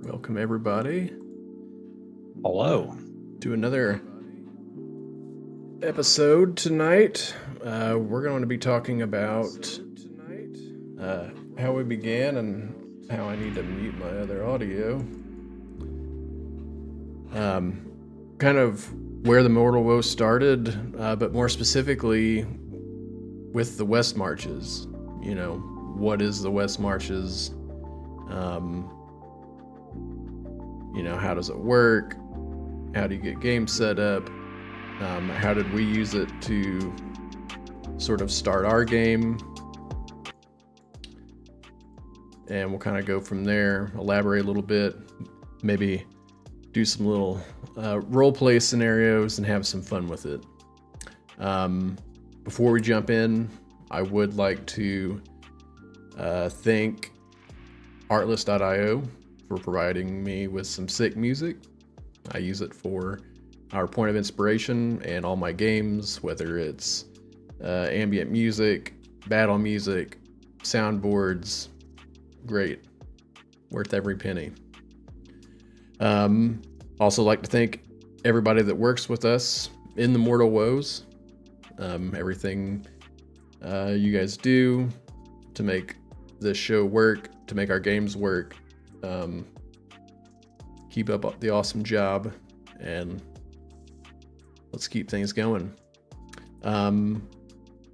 Welcome, everybody, Hello. to another episode tonight. We're going to be talking about how we began and how I need to mute my other audio. Kind of where the Mortal Woe started, but more specifically with the West Marches. You know, what is the West Marches? How does it work? How do you get games set up? How did we use it to sort of start our game? And we'll kind of go from there, elaborate a little bit, maybe do some little role play scenarios and have some fun with it. Before we jump in, I would like to thank Artlist.io for providing me with some sick music. I use it for our point of inspiration and all my games, whether it's ambient music, battle music, soundboards. Great. Worth every penny. Also like to thank everybody that works with us in the Mortal Woes. Everything you guys do to make this show work, to make our games work. Keep up the awesome job, and let's keep things going.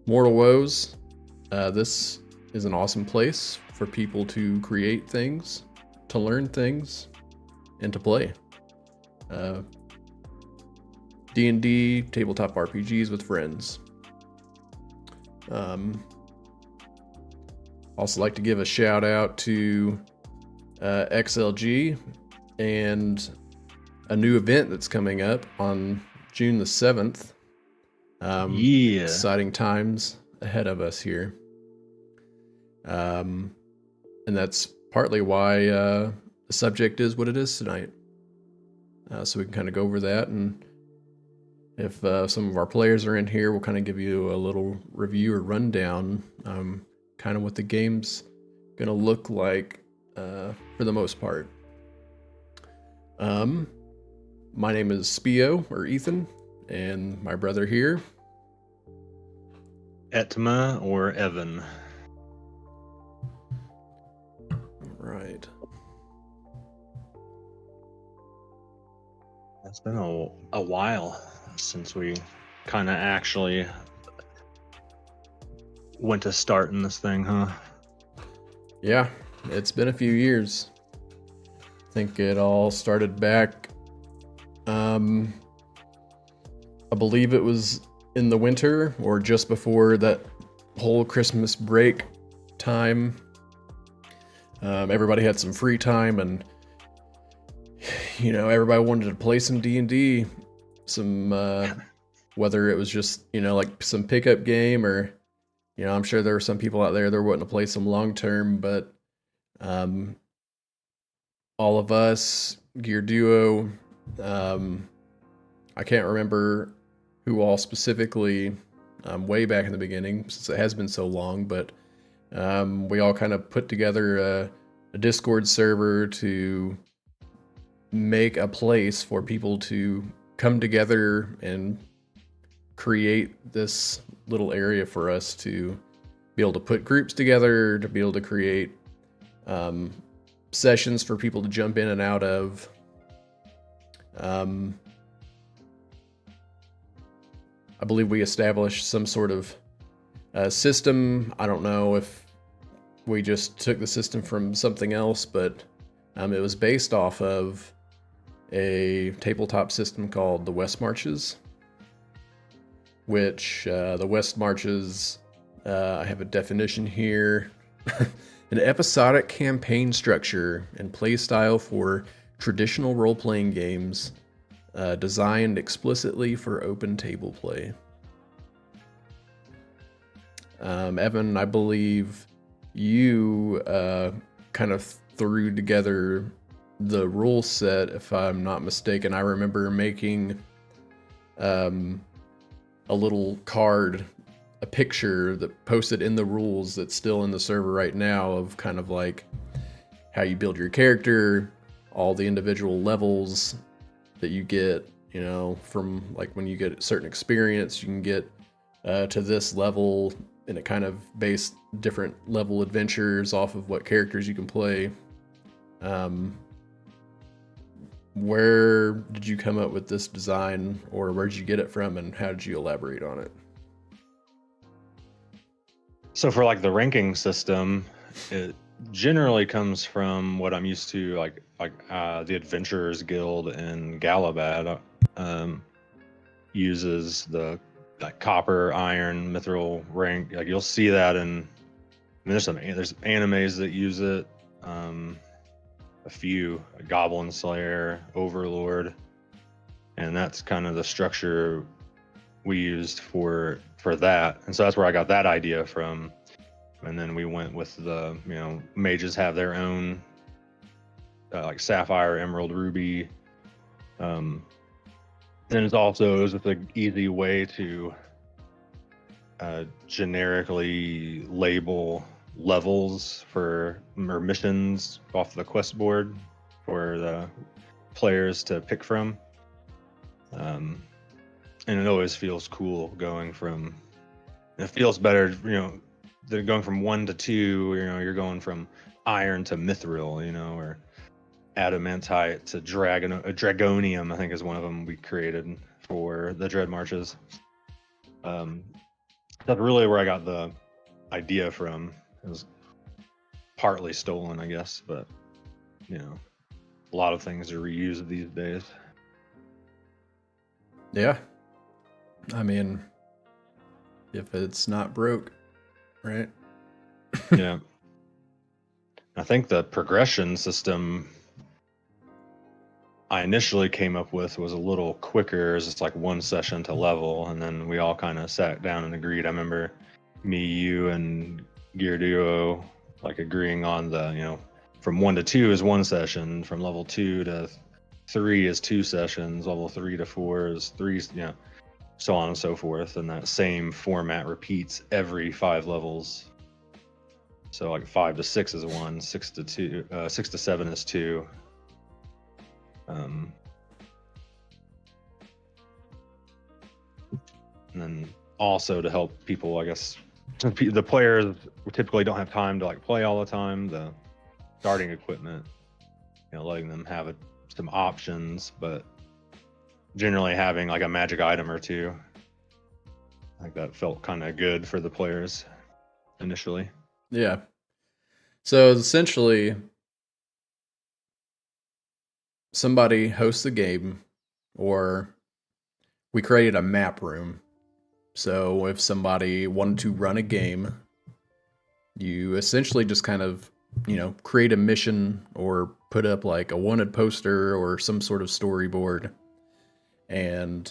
Mortal Woes. This is an awesome place for people to create things, to learn things, and to play. D&D, tabletop RPGs with friends. Also like to give a shout out to XLG and a new event that's coming up on June the 7th. Exciting times ahead of us here. And that's partly why the subject is what it is tonight. So we can kind of go over that, and if some of our players are in here, we'll kind of give you a little review or rundown, kind of what the game's going to look like for the most part. My name is Spio, or Ethan, and my brother here, Etma or Evan. Right. It's been a while since we kind of actually went to starting this thing, huh? Yeah, it's been a few years. I think it all started back, I believe it was in the winter or just before that whole Christmas break time. Everybody had some free time, and everybody wanted to play some D&D, some whether it was just like some pickup game, or I'm sure there were some people out there that were wanting to play some long term, but all of us, Gear Duo, I can't remember who all specifically way back in the beginning, since it has been so long, but we all kind of put together a Discord server to make a place for people to come together and create this little area for us to be able to put groups together, to be able to create sessions for people to jump in and out of. I believe we established some sort of system. I don't know if we just took the system from something else, but it was based off of a tabletop system called the West Marches, which the West Marches, I have a definition here, an episodic campaign structure and play style for traditional role-playing games designed explicitly for open table play. Evan, I believe you kind of threw together the rule set, if I'm not mistaken. I remember making a little card, a picture that posted in the rules that's still in the server right now, of kind of like how you build your character, all the individual levels that you get, from like when you get certain experience, you can get to this level, and it kind of based different level adventures off of what characters you can play. Where did you come up with this design, or where did you get it from, and how did you elaborate on it? So for like the ranking system, it generally comes from what I'm used to, like the Adventurers Guild in Galabad uses the like copper, iron, mithril rank. Like you'll see that in. I mean, there's animes that use it. A few, Goblin Slayer, Overlord, and that's kind of the structure we used for that. And so that's where I got that idea from. And then we went with the, mages have their own like Sapphire, Emerald, Ruby. And it was just an easy way to generically label levels or missions off the quest board for the players to pick from. And it always feels cool going from, it feels better, than going from 1 to 2, you're going from iron to mithril, or adamantite to dragonium, I think is one of them we created for the Dread Marches. That's really where I got the idea from. It was partly stolen, I guess, but a lot of things are reused these days. Yeah. I mean, if it's not broke, right? Yeah. I think the progression system I initially came up with was a little quicker. It's just like 1 session to level, and then we all kind of sat down and agreed. I remember me, you, and Gearduo like agreeing on the, from 1 to 2 is 1 session, from level 2 to 3 is 2 sessions, level 3 to 4 is 3, so on and so forth. And that same format repeats every 5 levels. So like 5 to 6 is 1, 6 to 2, 6 to 7 is 2. And then also to help people, I guess, the players typically don't have time to like play all the time. The starting equipment, letting them have some options, but generally having like a magic item or 2. Like that felt kind of good for the players initially. Yeah. So essentially, somebody hosts a game, or we created a map room. So if somebody wanted to run a game, you essentially just kind of, create a mission or put up like a wanted poster or some sort of storyboard. And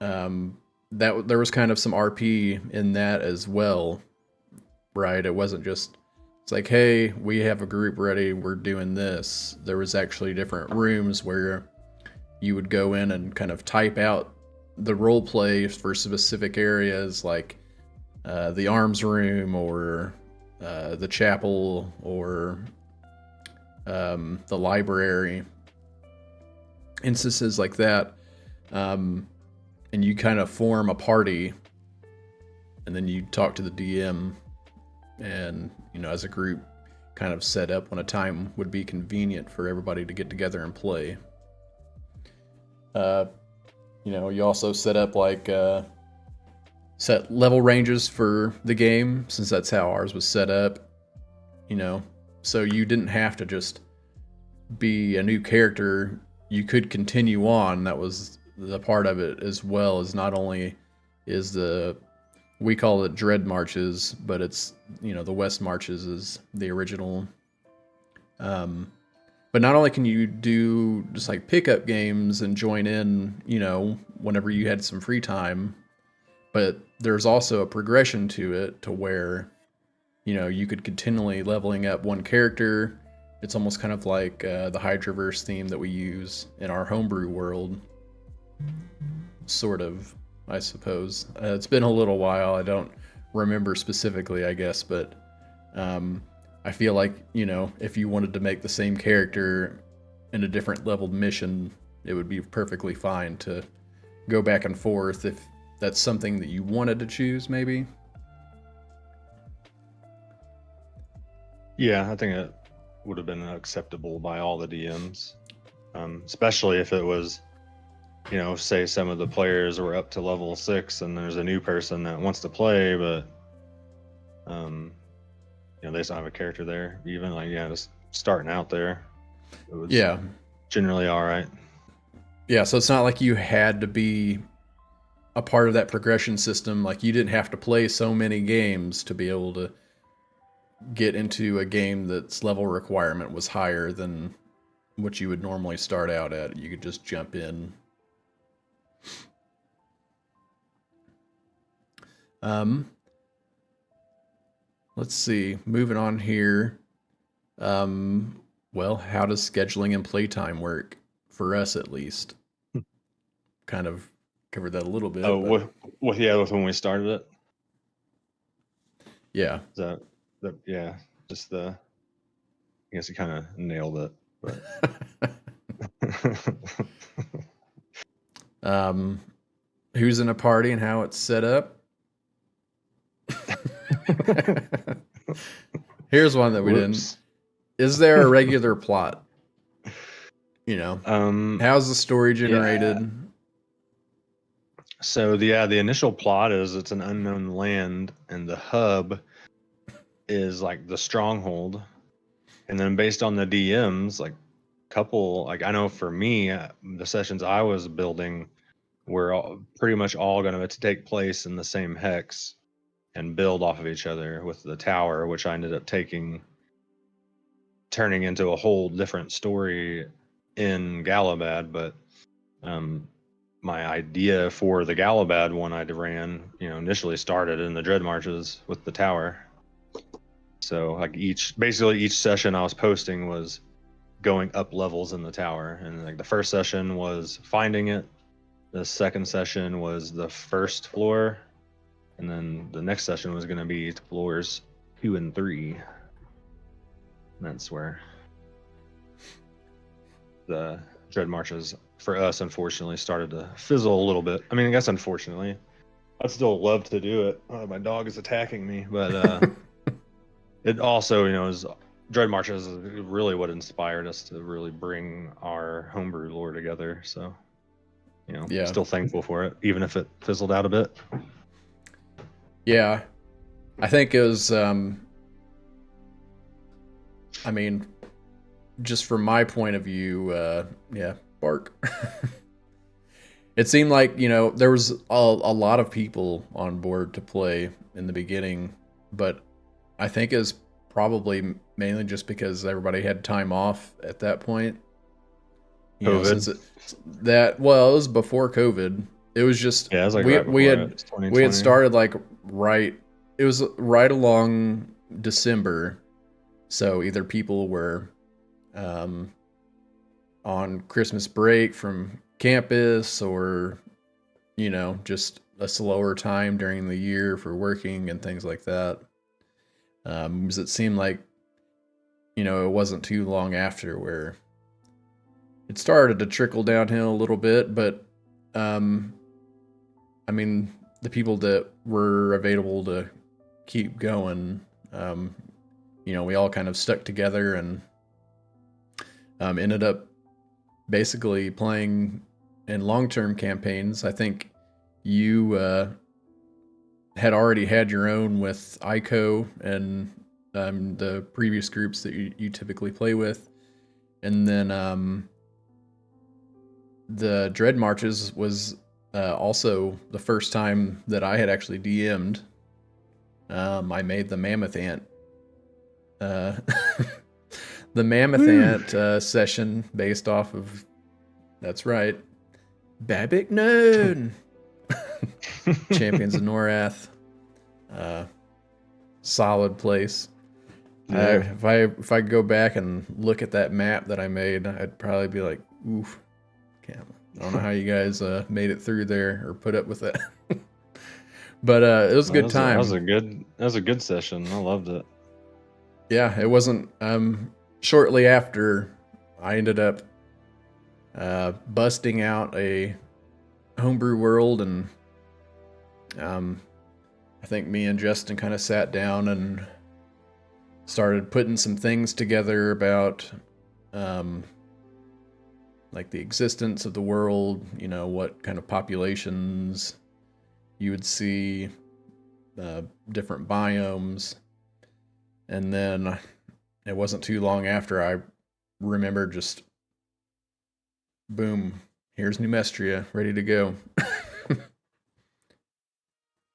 that there was kind of some RP in that as well, right? It wasn't just, it's like, hey, we have a group ready, we're doing this. There was actually different rooms where you would go in and kind of type out the role play for specific areas, like the arms room, or the chapel, or the library, instances like that. And you kind of form a party, and then you talk to the DM, and as a group, kind of set up when a time would be convenient for everybody to get together and play. You also set up like set level ranges for the game, since that's how ours was set up. So you didn't have to just be a new character. You could continue on. That was the part of it, as well as not only is we call it Dread Marches, but it's, the West Marches is the original. But not only can you do just like pickup games and join in, whenever you had some free time, but there's also a progression to it, to where, you could continually leveling up one character. It's almost kind of like the Hydraverse theme that we use in our homebrew world. Sort of, I suppose. It's been a little while. I don't remember specifically, I guess, but I feel like, if you wanted to make the same character in a different leveled mission, it would be perfectly fine to go back and forth if that's something that you wanted to choose, maybe. Yeah, I think it would have been acceptable by all the DMs, especially if it was, say some of the players were up to level 6 and there's a new person that wants to play, but they just don't have a character there. Even just starting out there, it was generally all right. Yeah, so it's not like you had to be a part of that progression system. Like, you didn't have to play so many games to be able to get into a game that's level requirement was higher than what you would normally start out at. You could just jump in. Let's see. Moving on here. Well, how does scheduling and playtime work for us, at least? Kind of covered that a little bit. With when we started it. Yeah. Just I guess you kind of nailed it. But who's in a party and how it's set up? Here's one that we didn't. Is there a regular plot? How's the story generated? Yeah. So the initial plot is it's an unknown land, and the hub is like the stronghold, and then based on the DMs, I know for me, the sessions I was building were pretty much all going to take place in the same hex and build off of each other with the tower, which I ended up turning into a whole different story in Galabad. But my idea for the Galabad one I ran, initially started in the Dread Marches with the tower. So each session I was posting was going up levels in the tower, and the first session was finding it, the second session was the first floor, and then the next session was going to be floors 2 and 3. And that's where the Dread Marches for us unfortunately started to fizzle a little bit. I mean, I guess unfortunately, I'd still love to do it. My dog is attacking me, but it also, is Dread Marches is really what inspired us to really bring our homebrew lore together. So, still thankful for it, even if it fizzled out a bit. Yeah, I think it was, just from my point of view, bark. It seemed like, there was a lot of people on board to play in the beginning, but I think it was probably mainly just because everybody had time off at that point. COVID. It was before COVID. It was just it was we had started it was right along December, so either people were on Christmas break from campus, or just a slower time during the year for working and things like that. Because it seemed like it wasn't too long after where it started to trickle downhill a little bit, but the people that were available to keep going, we all kind of stuck together and ended up basically playing in long-term campaigns. I think you had already had your own with ICO and the previous groups that you typically play with. And then the Dread Marches was also the first time that I had actually DM'd. I made the Mammoth Ant. The Mammoth Ant session based off of, that's right, Babik Noon. Champions of Norath. Solid place. If I go back and look at that map that I made, I'd probably be like, oof. I don't know how you guys made it through there or put up with it. But it was a good time. That was a good session. I loved it. yeah, it wasn't. Shortly after, I ended up busting out a homebrew world, and I think me and Justin kind of sat down and started putting some things together about um, like the existence of the world, what kind of populations you would see, different biomes. And then it wasn't too long after I remembered just, boom, here's Numestria, ready to go.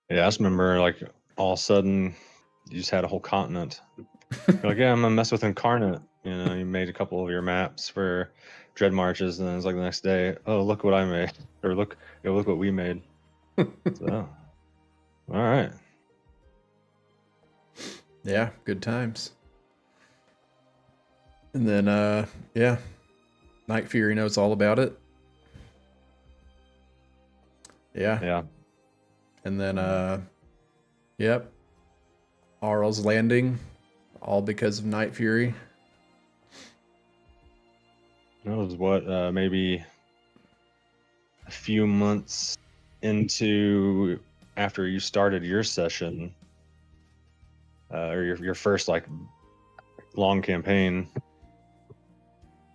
Yeah, I just remember like all of a sudden you just had a whole continent. You're like, yeah, I'm gonna mess with Incarnate. You made a couple of your maps for Dread Marches, and then it's like the next day, oh, look what I made, or look what we made. So, all right. Yeah, good times. And then, yeah, Night Fury knows all about it. Yeah. Yeah. And then, yep, Arl's Landing, all because of Night Fury. That was what, maybe a few months into after you started your session, or your first like long campaign.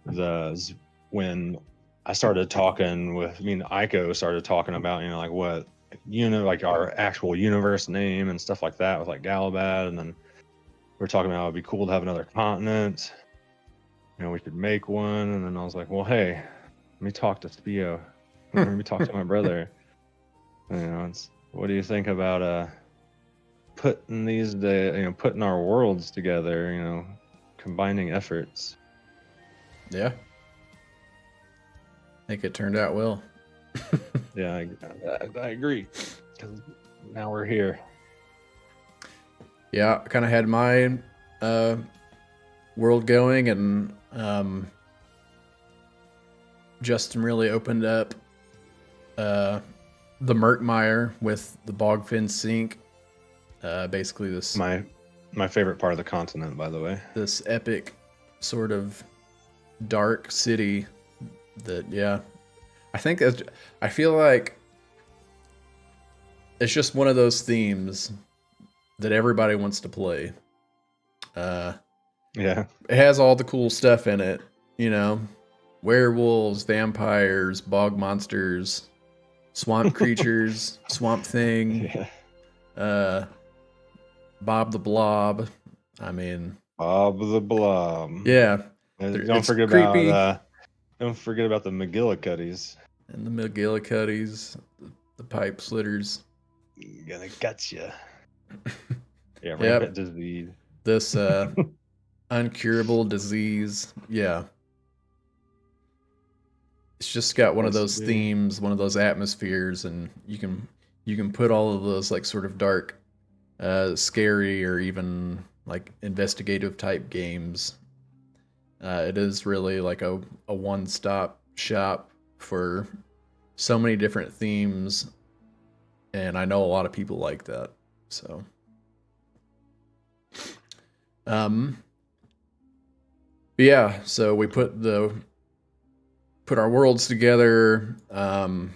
When I started talking with, Ico started talking about, like what, like our actual universe name and stuff like that with like Galabad, and then we were talking about it'd be cool to have another continent. We could make one, and then I was like, well, hey, let me talk to Spio. Let me talk to my brother. What do you think about putting putting our worlds together, combining efforts? Yeah. I think it turned out well. Yeah, I agree. Because now we're here. Yeah, I kind of had my world going, and Justin really opened up the Murkmire with the Bogfin Sink. Basically, this My favorite part of the continent, by the way. This epic sort of dark city that, yeah, I feel like it's just one of those themes that everybody wants to play. Yeah. It has all the cool stuff in it, werewolves, vampires, bog monsters, swamp creatures, Swamp Thing, Yeah. Bob the Blob. Bob the Blob. Yeah. Don't forget creepy. about the McGillicuddies. And the McGillicuddies, the pipe slitters. Gonna gut ya. Yeah, Yep. rampant disease. This uncurable disease. Yeah. It's just got one of those themes, one of those atmospheres, and you can put all of those like sort of dark, scary, or even like investigative type games. It is really like a one-stop shop for so many different themes, and I know a lot of people like that. So, yeah. So we put our worlds together, and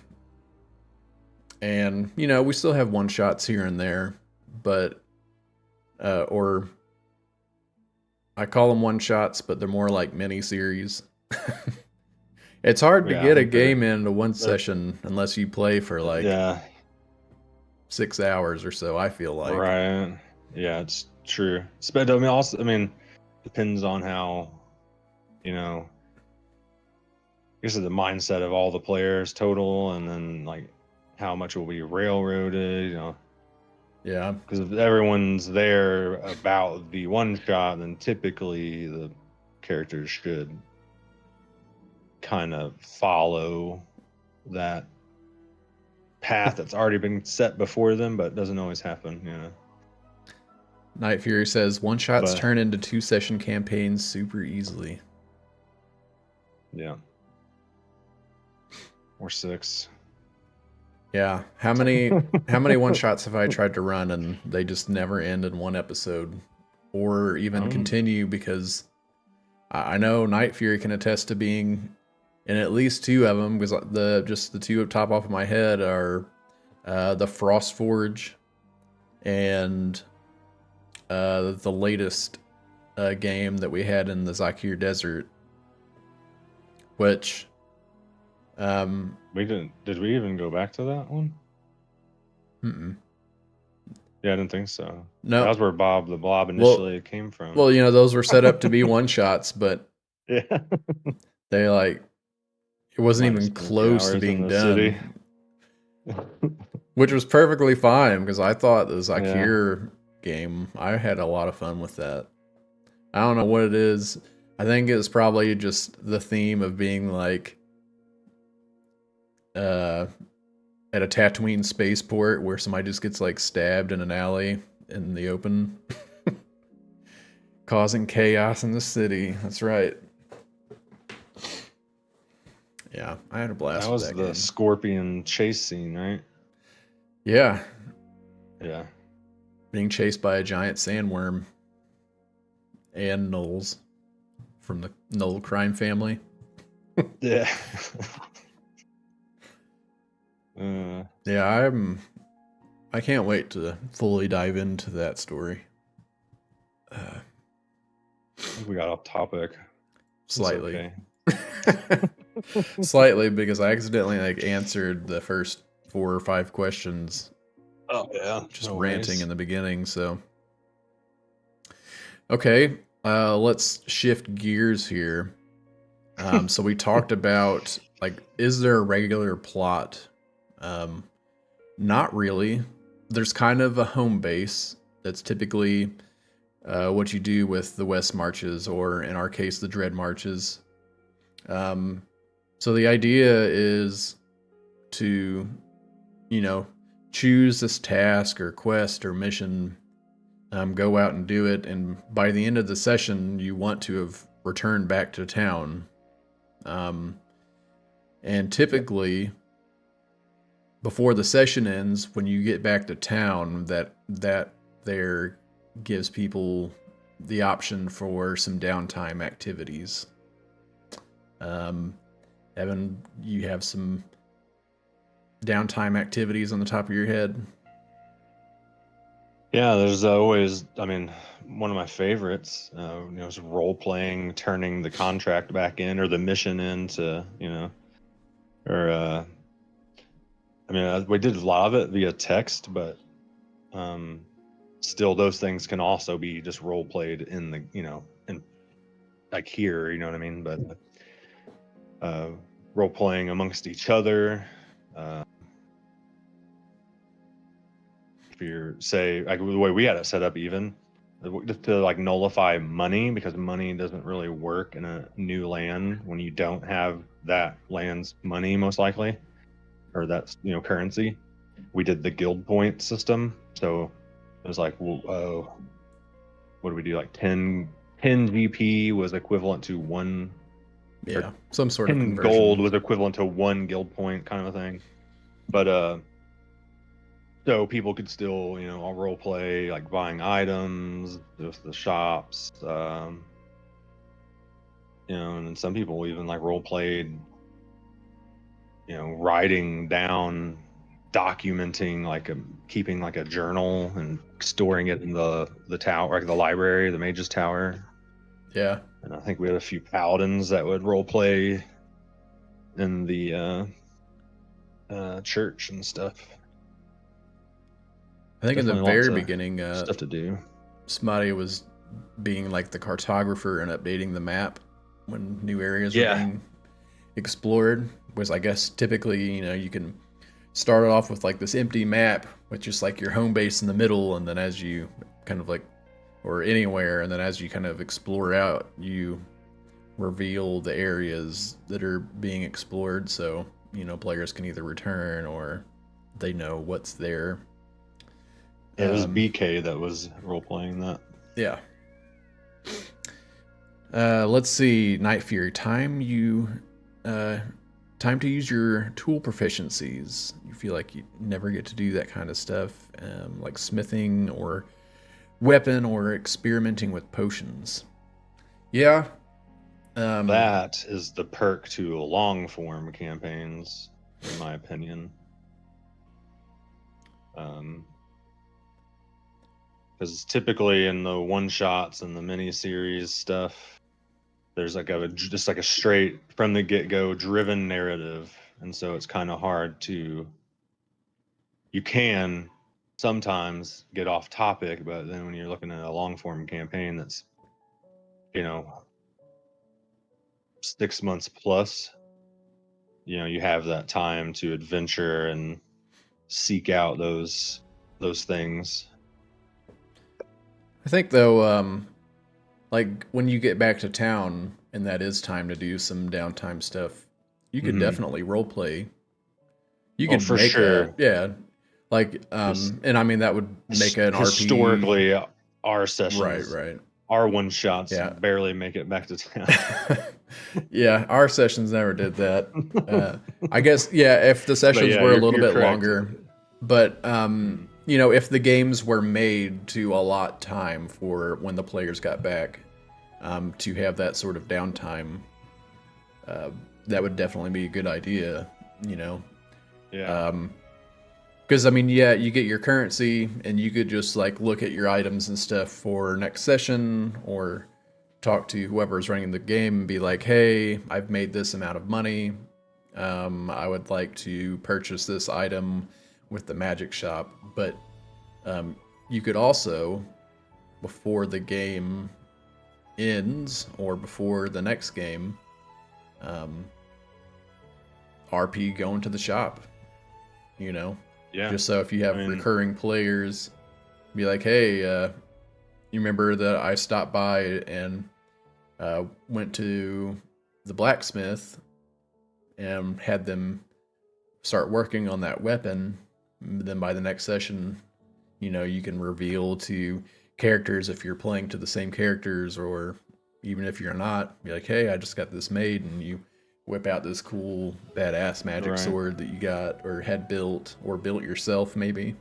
we still have one shots here and there, but or I call them one shots, but they're more like mini series. It's hard to get a game into one session unless you play for like 6 hours or so, I feel like. Right. Yeah, it's true. But depends on how, I guess the mindset of all the players total, and then like how much will be railroaded, Yeah. Because if everyone's there about the one shot, then typically the characters should kind of follow that path that's already been set before them, but it doesn't always happen, Night Fury says one shots turn into 2-session campaigns super easily. Yeah. Or 6. Yeah. How many one shots have I tried to run and they just never end in one episode? or even continue, because I know Night Fury can attest to being in at least two of them, because the two up top off of my head are the Frost Forge and the latest game that we had in the Zakir Desert, which we didn't. Did we even go back to that one? Mm-mm. Yeah, I didn't think so. No, that was where Bob the Blob initially came from. Well, those were set up to be one shots, but yeah, they it wasn't Might have even spent a few close to hours in being the done. city. Which was perfectly fine, because I thought the Zakir game, I had a lot of fun with that. I don't know what it is. I think it's probably just the theme of being like at a Tatooine spaceport where somebody just gets like stabbed in an alley in the open, causing chaos in the city. That's right. Yeah, I had a blast. That was with that the game. Scorpion chase scene, right? Yeah. Yeah. Being chased by a giant sandworm and Knowles from the Knoll crime family. Yeah. Yeah, I can't wait to fully dive into that story. I think we got off topic. Slightly. Okay. Slightly, because I accidentally answered the first 4 or 5 questions. Oh yeah. Just ranting in the beginning, so. Okay, let's shift gears here. So we talked about, is there a regular plot? Not really. There's kind of a home base that's typically what you do with the West Marches, or in our case, the Dread Marches. So the idea is to, choose this task or quest or mission, go out and do it, and by the end of the session, you want to have returned back to town. And typically, before the session ends, when you get back to town, that there gives people the option for some downtime activities. Evan, you have some downtime activities on the top of your head? Yeah, there's always, one of my favorites, is role playing, turning the contract back in or the mission into, or, we did a lot of it via text, but still those things can also be just role played in the, in like here, you know what I mean? But role playing amongst each other. If you're, say, like the way we had it set up, even just to nullify money, because money doesn't really work in a new land when you don't have that land's money, most likely, or that's currency. We did the guild point system, so it was like, what do we do? Like 10 GP was equivalent to one. Yeah, some sort of 10 conversion. gold was equivalent to one guild point, kind of a thing. But so people could still, I'll role play, like buying items, just the shops, and some people even role played, writing down, documenting, keeping a journal and storing it in the tower, like the library, the mage's tower. Yeah. And I think we had a few paladins that would role play in the church and stuff. I think Definitely in the very beginning, stuff to do. Smutty was being the cartographer and updating the map when new areas were being explored. Was, I guess, typically, you can start off with this empty map with just your home base in the middle, and then as you kind of or anywhere, and then as you kind of explore out, you reveal the areas that are being explored, so players can either return or they know what's there. It was BK that was role playing that. Yeah. Let's see, Night Fury. Time to use your tool proficiencies. You feel like you never get to do that kind of stuff, like smithing or weapon or experimenting with potions. Yeah. That is the perk to long form campaigns, in my opinion. Because typically in the one shots and the mini series stuff, there's like just like a straight from the get go driven narrative, and so it's kind of hard to. You can sometimes get off topic, but then when you're looking at a long form campaign that's, 6 months plus, you have that time to adventure and seek out those things. I think though, like when you get back to town and that is time to do some downtime stuff, you could definitely role play. You could for make sure. like and I mean that would make an historically RP. our sessions, Right. our one shots Yeah. barely make it back to town. Yeah, our sessions never did that. I guess if the sessions were a little bit correct. longer, but if the games were made to allot time for when the players got back, to have that sort of downtime, that would definitely be a good idea. Yeah. Because I mean, you get your currency, and you could just like look at your items and stuff for next session, or talk to whoever's running the game and be like, "Hey, I've made this amount of money. I would like to purchase this item with the magic shop." But you could also, before the game ends or before the next game, RP go into the shop. Yeah. Just so if you have recurring players, be like, "Hey, you remember that I stopped by and went to the blacksmith and had them start working on that weapon." Then by the next session, you can reveal to characters if you're playing to the same characters, or even if you're not, be like, "Hey, I just got this made," and you whip out this cool badass magic sword that you got or had built or built yourself maybe.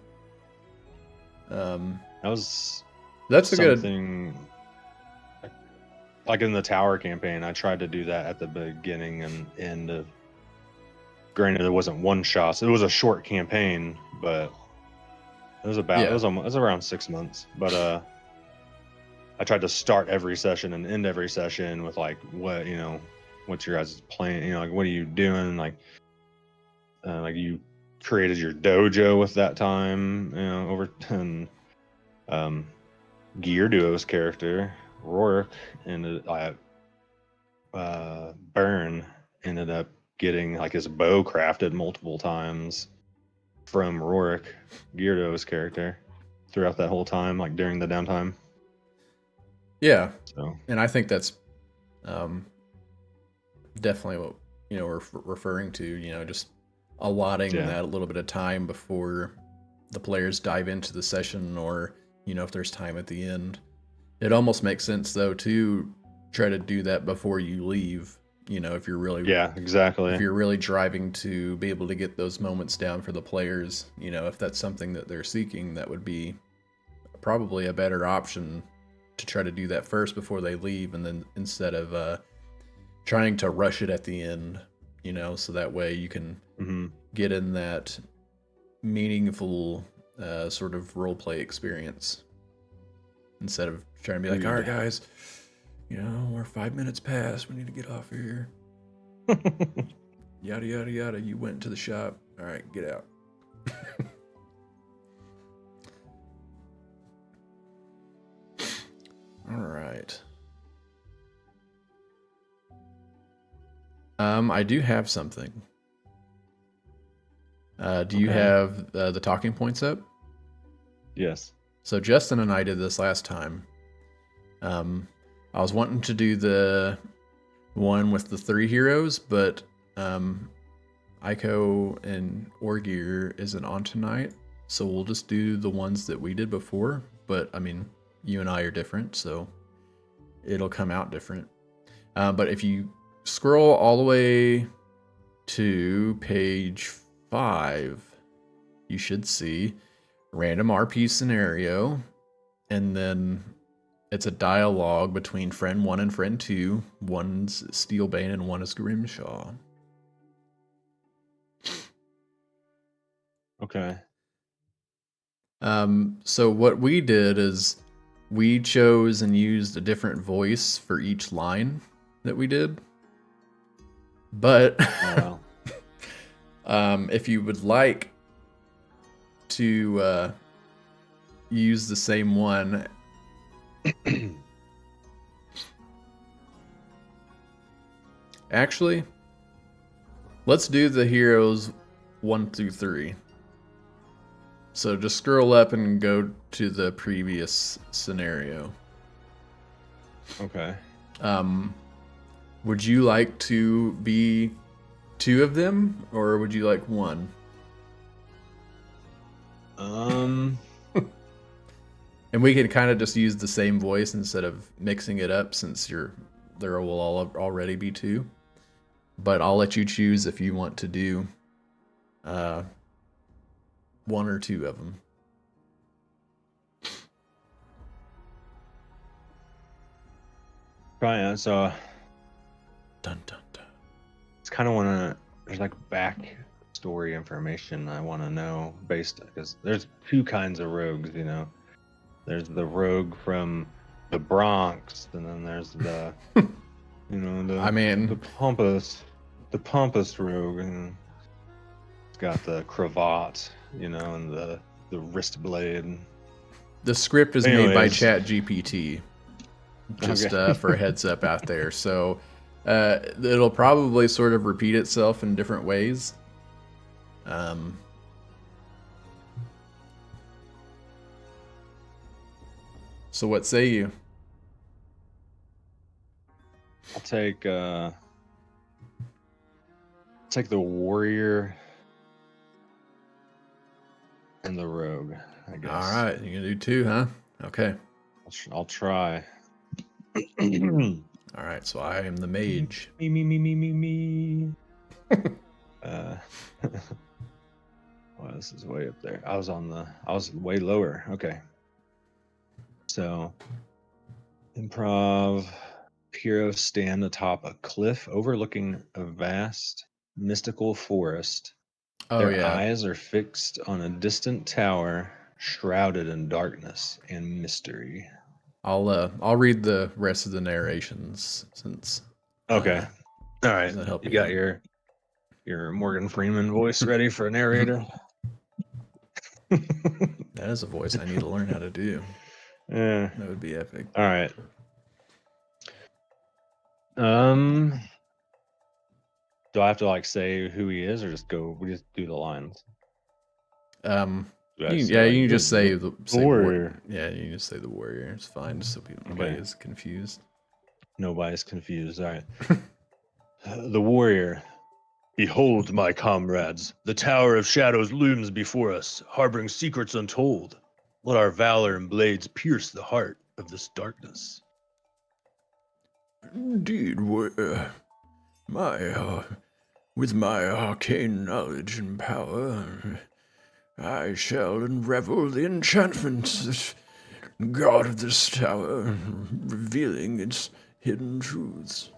That's something like in the tower campaign. I tried to do that at the beginning and end of. Granted, it wasn't one shot. So it was a short campaign, but it was it was around 6 months. But I tried to start every session and end every session with like, what's your guys' plan? Like, what are you doing? Like you created your dojo with that time, over and Gear Duo's character Rourke ended Burn ended up getting like his bow crafted multiple times from Rourke, Gear Duo's character, throughout that whole time, like during the downtime. Yeah. So, and I think that's definitely what we're referring to. Just allotting that a little bit of time before the players dive into the session, or if there's time at the end. It almost makes sense though to try to do that before you leave. If you're really exactly. If you're really driving to be able to get those moments down for the players, if that's something that they're seeking, that would be probably a better option to try to do that first before they leave, and then instead of trying to rush it at the end, so that way you can get in that meaningful sort of role play experience instead of trying to be like, "All right, guys, we're 5 minutes past. We need to get off of here." Yada yada yada. You went to the shop. All right, get out. All right. I do have something. Do you have the talking points up? Yes. So Justin and I did this last time. I was wanting to do the one with the 3 heroes, but Aiko and Orgir isn't on tonight, so we'll just do the ones that we did before. But I mean, you and I are different, so it'll come out different. But if you scroll all the way to page 5, you should see random RP scenario. and then it's a dialogue between friend 1 and friend 2. One's Steelbane and one is Grimshaw. Okay. So what we did is we chose and used a different voice for each line that we did. But Oh, wow. if you would like to use the same one, actually, let's do the heroes 1 through 3. So just scroll up and go to the previous scenario. Okay. Would you like to be 2 of them, or would you like 1? And we can kind of just use the same voice instead of mixing it up, since there will already be 2. But I'll let you choose if you want to do 1 or 2 of them. Right. So Dun dun dun. it's kind of want to. There's like back story information I want to know because there's 2 kinds of rogues. There's the rogue from the Bronx, and then there's the I mean, the pompous rogue, and it's got the cravat, and the wrist blade. the script is made by Anyways. ChatGPT. Just Okay. for a heads up out there. So it'll probably sort of repeat itself in different ways. So what say you? I'll take the warrior and the rogue, I guess. All right, you gonna do 2, huh? Okay. I'll try. All right, so I am the mage. Me. Well, this is way up there. I was way lower. Okay. So, improv. Heroes stand atop a cliff overlooking a vast mystical forest. Oh Their yeah. eyes are fixed on a distant tower shrouded in darkness and mystery. I'll read the rest of the narrations since. Okay. All right. Does that help You you got out? your Morgan Freeman voice ready for a narrator? That is a voice I need to learn how to do. Yeah. That would be epic. All right. Do I have to say who he is, or we just do the lines? You Do I can, say, yeah, like, you can the just say the warrior? Yeah, you can just say the warrior. It's fine, just so nobody Okay. is confused. Nobody's confused. All right. The warrior. Behold, my comrades, the Tower of Shadows looms before us, harboring secrets untold. Let our valor and blades pierce the heart of this darkness. Indeed, with my arcane knowledge and power, I shall unravel the enchantments that guard this tower, revealing its hidden truths.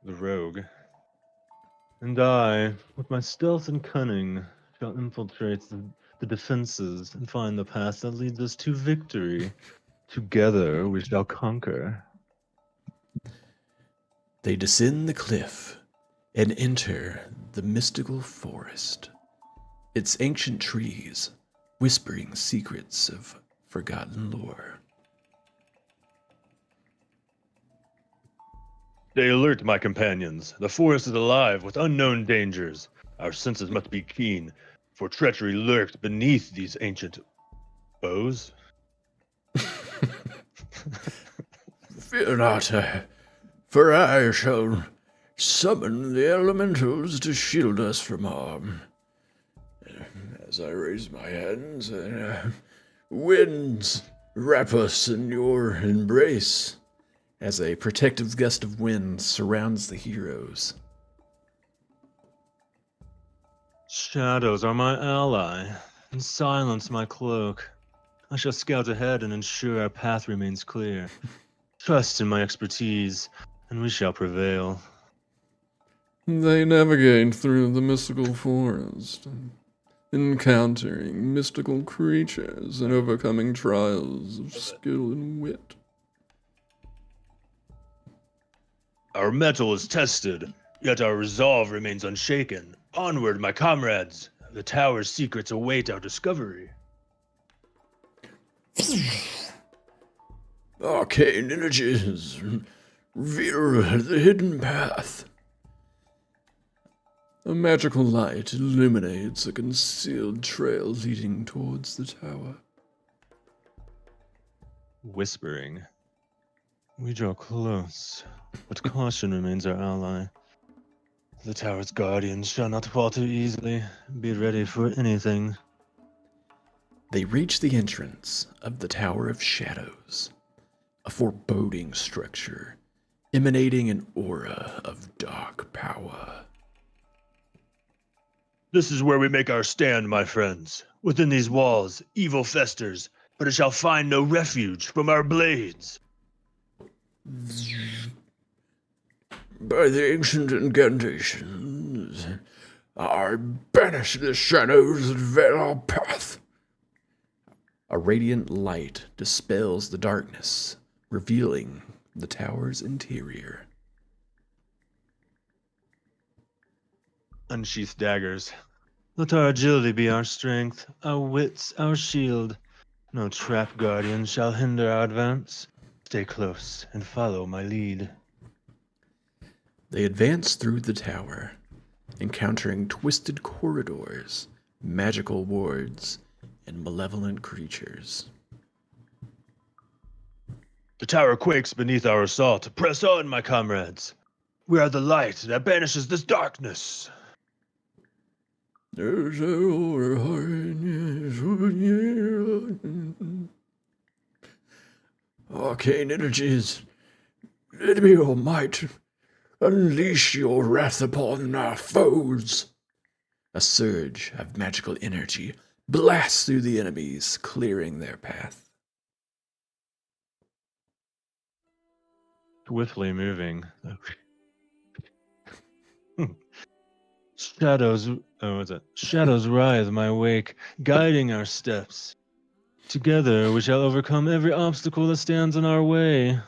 The rogue. And I, with my stealth and cunning, shall infiltrate the defenses and find the path that leads us to victory. Together we shall conquer. They descend the cliff and enter the mystical forest. Its ancient trees whispering secrets of forgotten lore. Stay alert, my companions. The forest is alive with unknown dangers. Our senses must be keen, for treachery lurks beneath these ancient bows. Fear not, for I shall summon the elementals to shield us from harm. As I raise my hands, winds wrap us in your embrace, as a protective gust of wind surrounds the heroes. Shadows are my ally, and silence my cloak. I shall scout ahead and ensure our path remains clear. Trust in my expertise, and we shall prevail. They navigate through the mystical forest, encountering mystical creatures and overcoming trials of skill and wit. Our mettle is tested, yet our resolve remains unshaken. Onward, my comrades! The tower's secrets await our discovery. Arcane energies reveal the hidden path. A magical light illuminates a concealed trail leading towards the tower. Whispering. We draw close, but caution remains our ally. The tower's guardians shall not falter easily. Be ready for anything. They reach the entrance of the Tower of Shadows, a foreboding structure emanating an aura of dark power. This is where we make our stand, my friends. Within these walls, evil festers, but it shall find no refuge from our blades. By the ancient incantations, I banish the shadows that veil our path. A radiant light dispels the darkness, revealing the tower's interior. Unsheath daggers. Let our agility be our strength, our wits our shield. No trap guardian shall hinder our advance. Stay close and follow my lead. They advance through the tower, encountering twisted corridors, magical wards, and malevolent creatures. The tower quakes beneath our assault. Press on, my comrades. We are the light that banishes this darkness. There's a arcane energies, let me, your might, unleash your wrath upon our foes. A surge of magical energy blasts through the enemies, clearing their path. Swiftly moving. Shadows, Shadows writhe my wake, guiding our steps. Together we shall overcome every obstacle that stands in our way.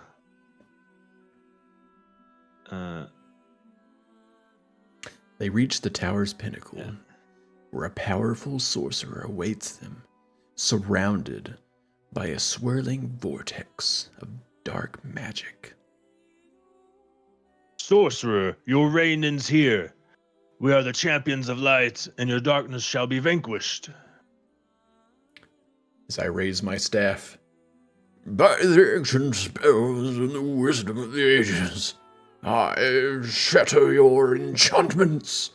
They reach the tower's pinnacle, where a powerful sorcerer awaits them, surrounded by a swirling vortex of dark magic. Sorcerer, your reign ends here. We are the champions of light, and your darkness shall be vanquished. As I raise my staff, by the ancient spells and the wisdom of the ages, I shatter your enchantments.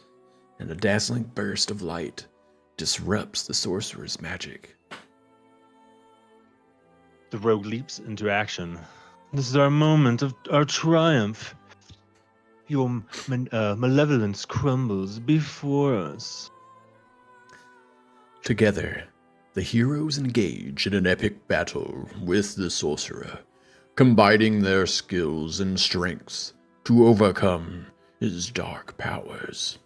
And a dazzling burst of light disrupts the sorcerer's magic. The rogue leaps into action. This is our moment of our triumph. Your malevolence crumbles before us. Together, the heroes engage in an epic battle with the sorcerer, combining their skills and strengths to overcome his dark powers.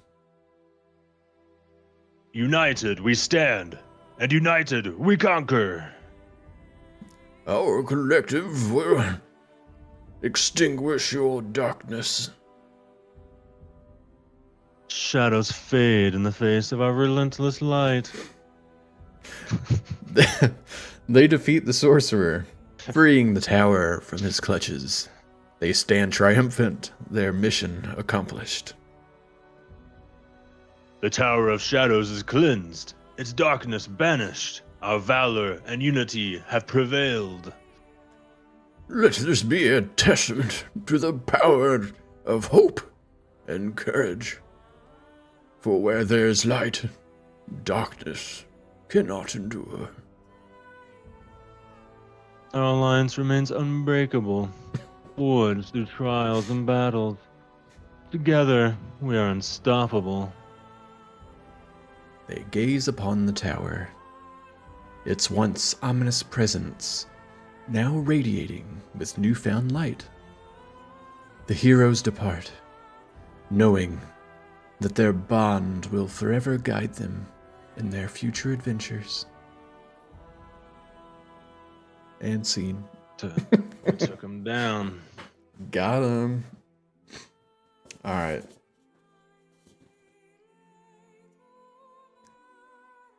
United we stand, and united we conquer. Our collective will extinguish your darkness. Shadows fade in the face of our relentless light. They defeat the sorcerer, freeing the tower from his clutches. They stand triumphant, their mission accomplished. The Tower of Shadows is cleansed, its darkness banished. Our valor and unity have prevailed. Let this be a testament to the power of hope and courage. For where there's light, darkness cannot endure. Our alliance remains unbreakable, forged through trials and battles. Together, we are unstoppable. They gaze upon the tower, its once ominous presence now radiating with newfound light. The heroes depart, knowing that their bond will forever guide them in their future adventures. And scene. Took him down. Got him. All right.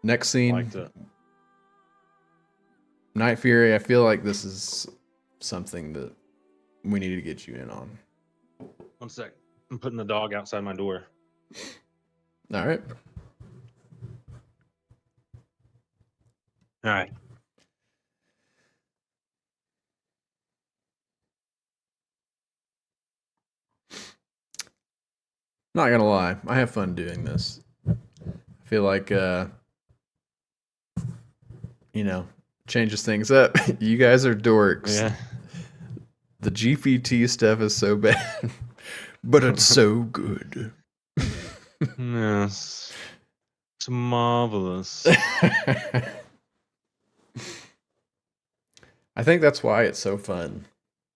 Next scene. Liked it. Night Fury, I feel like this is something that we need to get you in on. 1 sec. I'm putting the dog outside my door. All right. All right. Not gonna lie, I have fun doing this. I feel like, changes things up. You guys are dorks. Yeah. The GPT stuff is so bad, but it's so good. Yes. It's marvelous. I think that's why it's so fun,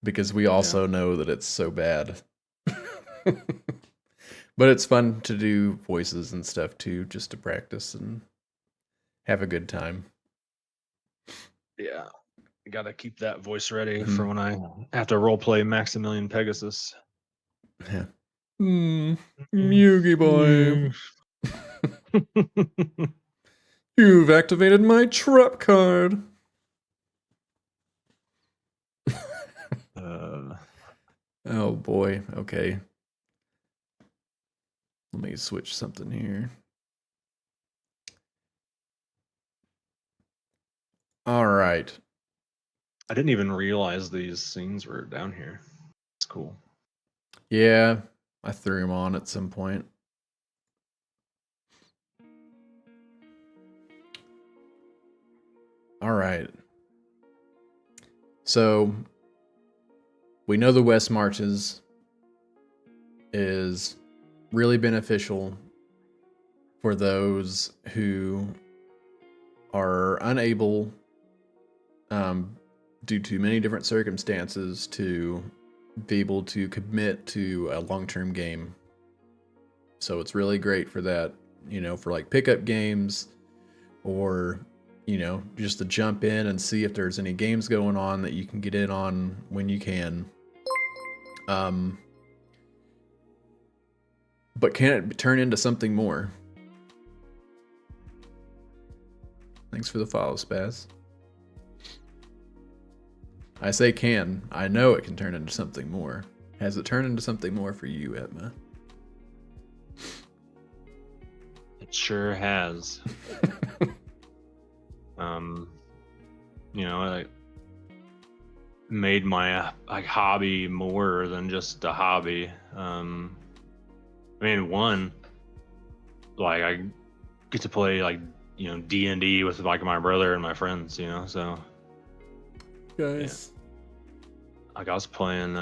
because we also know that it's so bad. But it's fun to do voices and stuff too, just to practice and have a good time. Yeah. You gotta keep that voice ready for when I have to roleplay Maximilian Pegasus. Yeah. Yugi boy. You've activated my trap card. Oh boy. Okay. Let me switch something here. All right. I didn't even realize these scenes were down here. It's cool. Yeah, I threw him on at some point. All right. So we know the West Marches is really beneficial for those who are unable, due to many different circumstances, to be able to commit to a long-term game. So it's really great for that, for like pickup games, or just to jump in and see if there's any games going on that you can get in on when you can. But can it turn into something more? Thanks for the follow, Spaz. I say can. I know it can turn into something more. Has it turned into something more for you, Etma? It sure has. I made my hobby more than just a hobby. One, I get to play D&D with my brother and my friends, so Guys. I was playing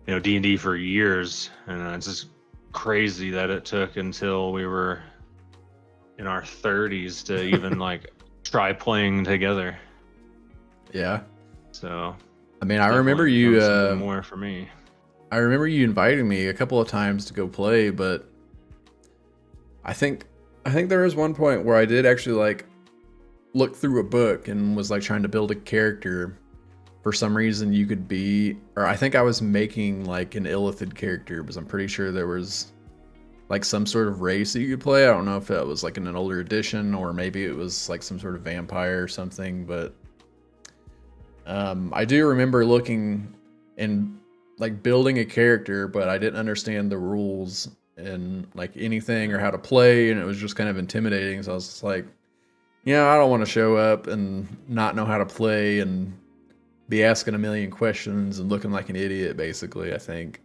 D&D for years, and it's just crazy that it took until we were in our 30s to even try playing together. Yeah. So I remember you more for me. I remember you inviting me a couple of times to go play, but I think there was one point where I did actually look through a book and was trying to build a character. For some reason you could be, or I think I was making an Illithid character, because I'm pretty sure there was some sort of race that you could play. I don't know if that was in an older edition, or maybe it was some sort of vampire or something, but I do remember looking and building a character, but I didn't understand the rules and anything or how to play, and it was just kind of intimidating. So I was just I don't want to show up and not know how to play and be asking a million questions and looking like an idiot, basically, I think.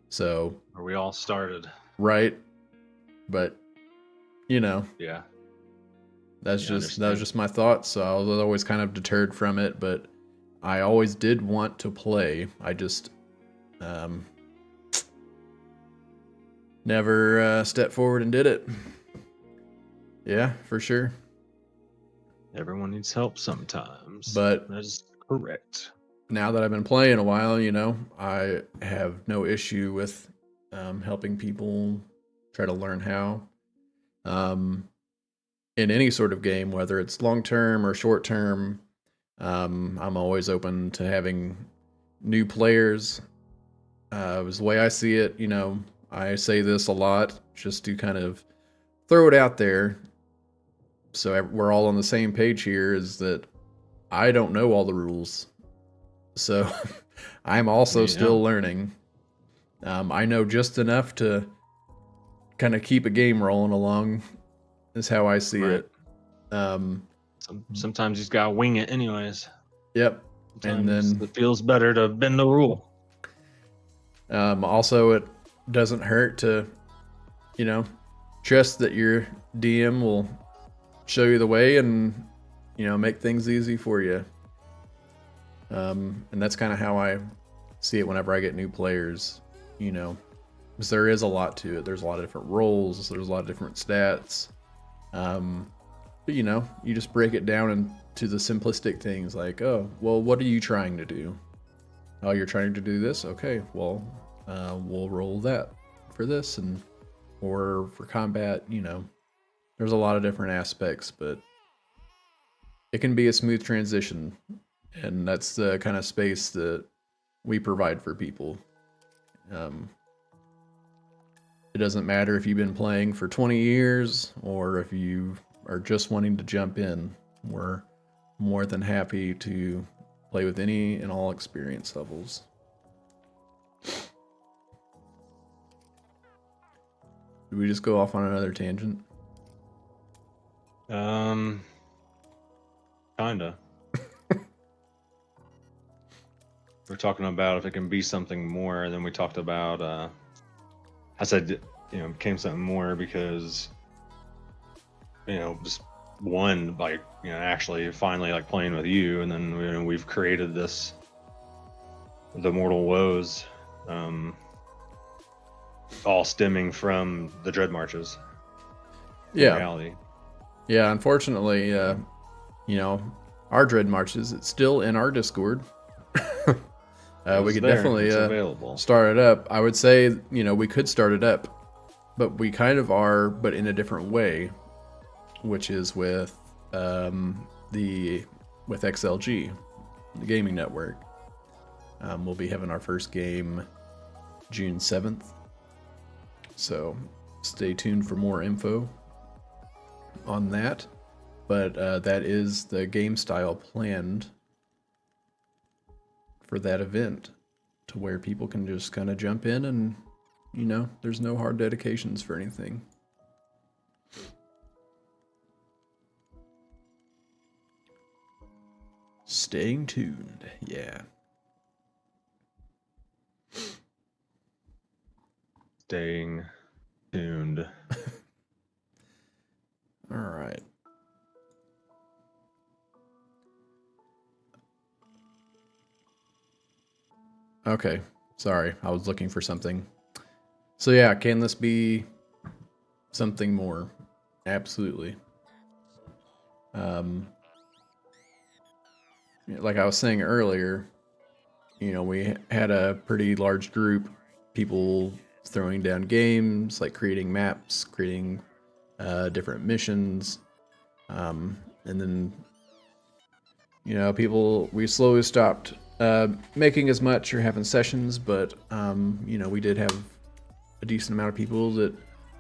So Where we all started. Right. But Yeah. that was just my thoughts. So I was always kind of deterred from it, but I always did want to play. I just never stepped forward and did it. Yeah, for sure. Everyone needs help sometimes. But That is correct. now that I've been playing a while, I have no issue with helping people try to learn how. Um, in any sort of game, whether it's long term or short term, I'm always open to having new players. Was the way I see it, I say this a lot just to kind of throw it out there so we're all on the same page here is that I don't know all the rules. So I'm also still learning. I know just enough to kind of keep a game rolling along, is how I see it. Sometimes you just gotta wing it anyways. Yep. Sometimes And then it feels better to bend the rule. also, it doesn't hurt to, trust that your DM will show you the way and, make things easy for you. And that's kind of how I see it whenever I get new players, because there is a lot to it. There's a lot of different roles. There's a lot of different stats. But you just break it down into the simplistic things like, oh, well, what are you trying to do? Oh, you're trying to do this? Okay, well, we'll roll that for this or for combat, there's a lot of different aspects, but it can be a smooth transition. And that's the kind of space that we provide for people. It doesn't matter if you've been playing for 20 years or if you are just wanting to jump in. We're more than happy to play with any and all experience levels. Did we just go off on another tangent? Kinda. We're talking about if it can be something more, and then we talked about I said it became something more because just one, like actually finally like playing with you, and then we've created this, the Mortal Woes, all stemming from the Dread Marches. Yeah. Reality. Yeah, unfortunately, our Dread Marches, it's still in our Discord. We could definitely start it up. I would say, we could start it up, but we kind of are, but in a different way, which is with XLG, the gaming network. We'll be having our first game June 7th. So stay tuned for more info on that. But that is the game style planned for that event, to where people can just kind of jump in and, there's no hard dedications for anything. Staying tuned, yeah. Staying tuned. All right. Okay, sorry, I was looking for something. So yeah, can this be something more? Absolutely. Like I was saying earlier, we had a pretty large group, people throwing down games, like creating maps, creating different missions, and then we slowly stopped making as much or having sessions, but we did have a decent amount of people that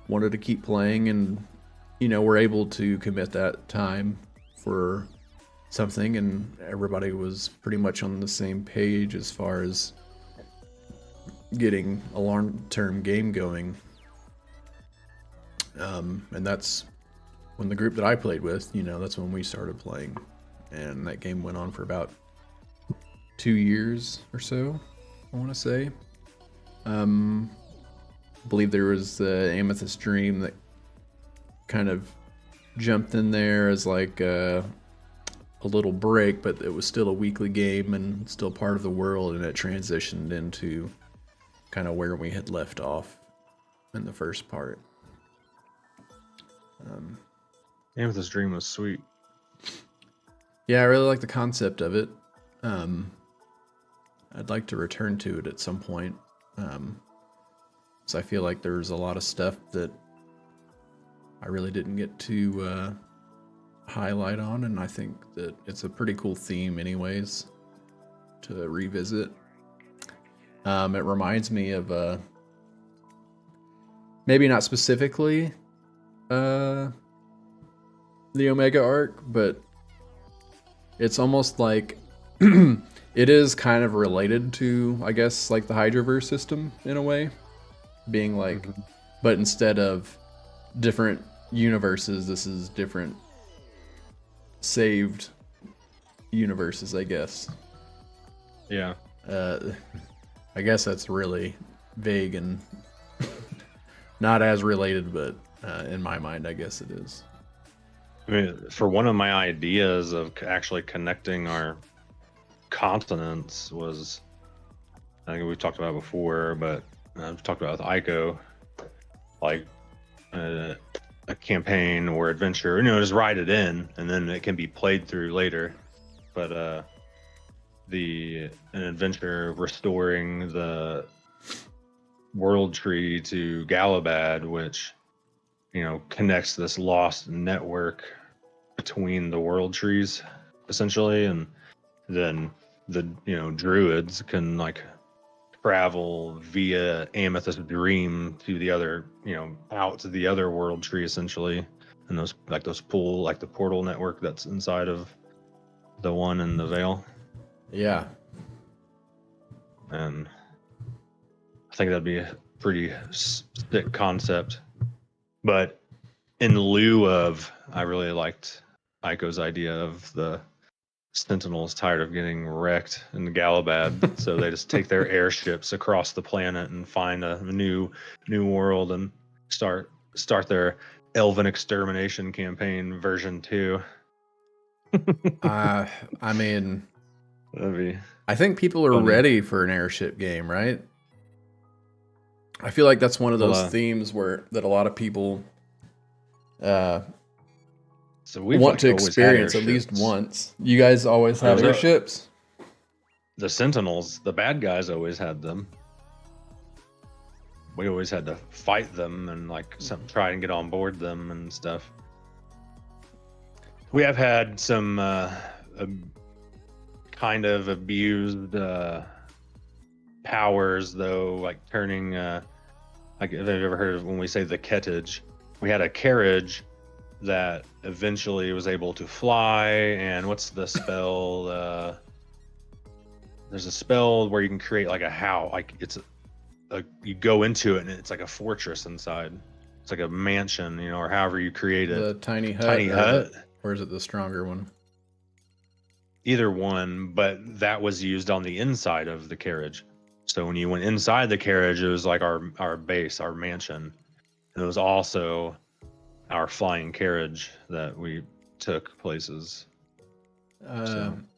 wanted to keep playing, and were able to commit that time for something, and everybody was pretty much on the same page as far as getting a long-term game going. And that's when the group that I played with, that's when we started playing, and that game went on for about 2 years or so, I want to say. I believe there was the Amethyst Dream that kind of jumped in there as like a little break, but it was still a weekly game and still part of the world, and it transitioned into kind of where we had left off in the first part. Amethyst Dream was sweet. Yeah, I really like the concept of it. I'd like to return to it at some point. So I feel like there's a lot of stuff that I really didn't get to highlight on, and I think that it's a pretty cool theme, anyways, to revisit. It reminds me of maybe not specifically the Omega arc, but it's almost like it is kind of related to, I guess, like the Hydraverse system in a way, being like, but instead of different universes, this is different saved universes, I guess. Yeah. I guess that's really vague and not as related, but in my mind, I guess it is. I mean, for one of my ideas of actually connecting our continents was, I think we've talked about it before, but I've talked about with Ico, like a campaign or adventure, just write it in and then it can be played through later. But an adventure restoring the world tree to Galabad, which connects this lost network between the world trees, essentially, and then the druids can like travel via Amethyst Dream to the other, out to the other world tree, essentially, and those pool, like the portal network that's inside of the one in the Vale. Yeah. And I think that'd be a pretty sick concept. But in lieu of, I really liked Ico's idea of the Sentinels tired of getting wrecked in Galabad, so they just take their airships across the planet and find a new world and start their Elven extermination campaign version 2. I mean, That'd be I think people are funny. ready for an airship game, right? I feel like that's one of those themes that a lot of people so we want to experience at least once. You guys always have airships? The Sentinels, the bad guys, always had them. We always had to fight them and try and get on board them and stuff. We have had some kind of abused powers, though, like turning like, if you've ever heard of when we say the Kettage, we had a carriage that eventually was able to fly. And what's the spell? There's a spell where you can create like a house, like you go into it and it's like a fortress inside. It's like a mansion, or however you create it. The tiny hut. Tiny hut. Or is it the stronger one? Either one, but that was used on the inside of the carriage. So when you went inside the carriage, it was like our base, our mansion. And it was also our flying carriage that we took places.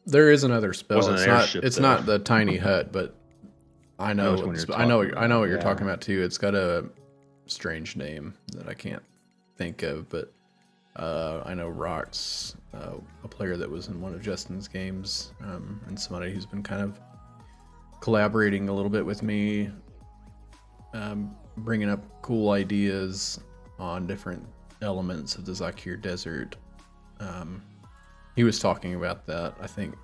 There is another spell. It's not the tiny hut, but I know what you're talking about too. It's got a strange name that I can't think of, but I know Rox, a player that was in one of Justin's games, and somebody who's been kind of collaborating a little bit with me, bringing up cool ideas on different elements of the Zakir Desert. He was talking about that. I think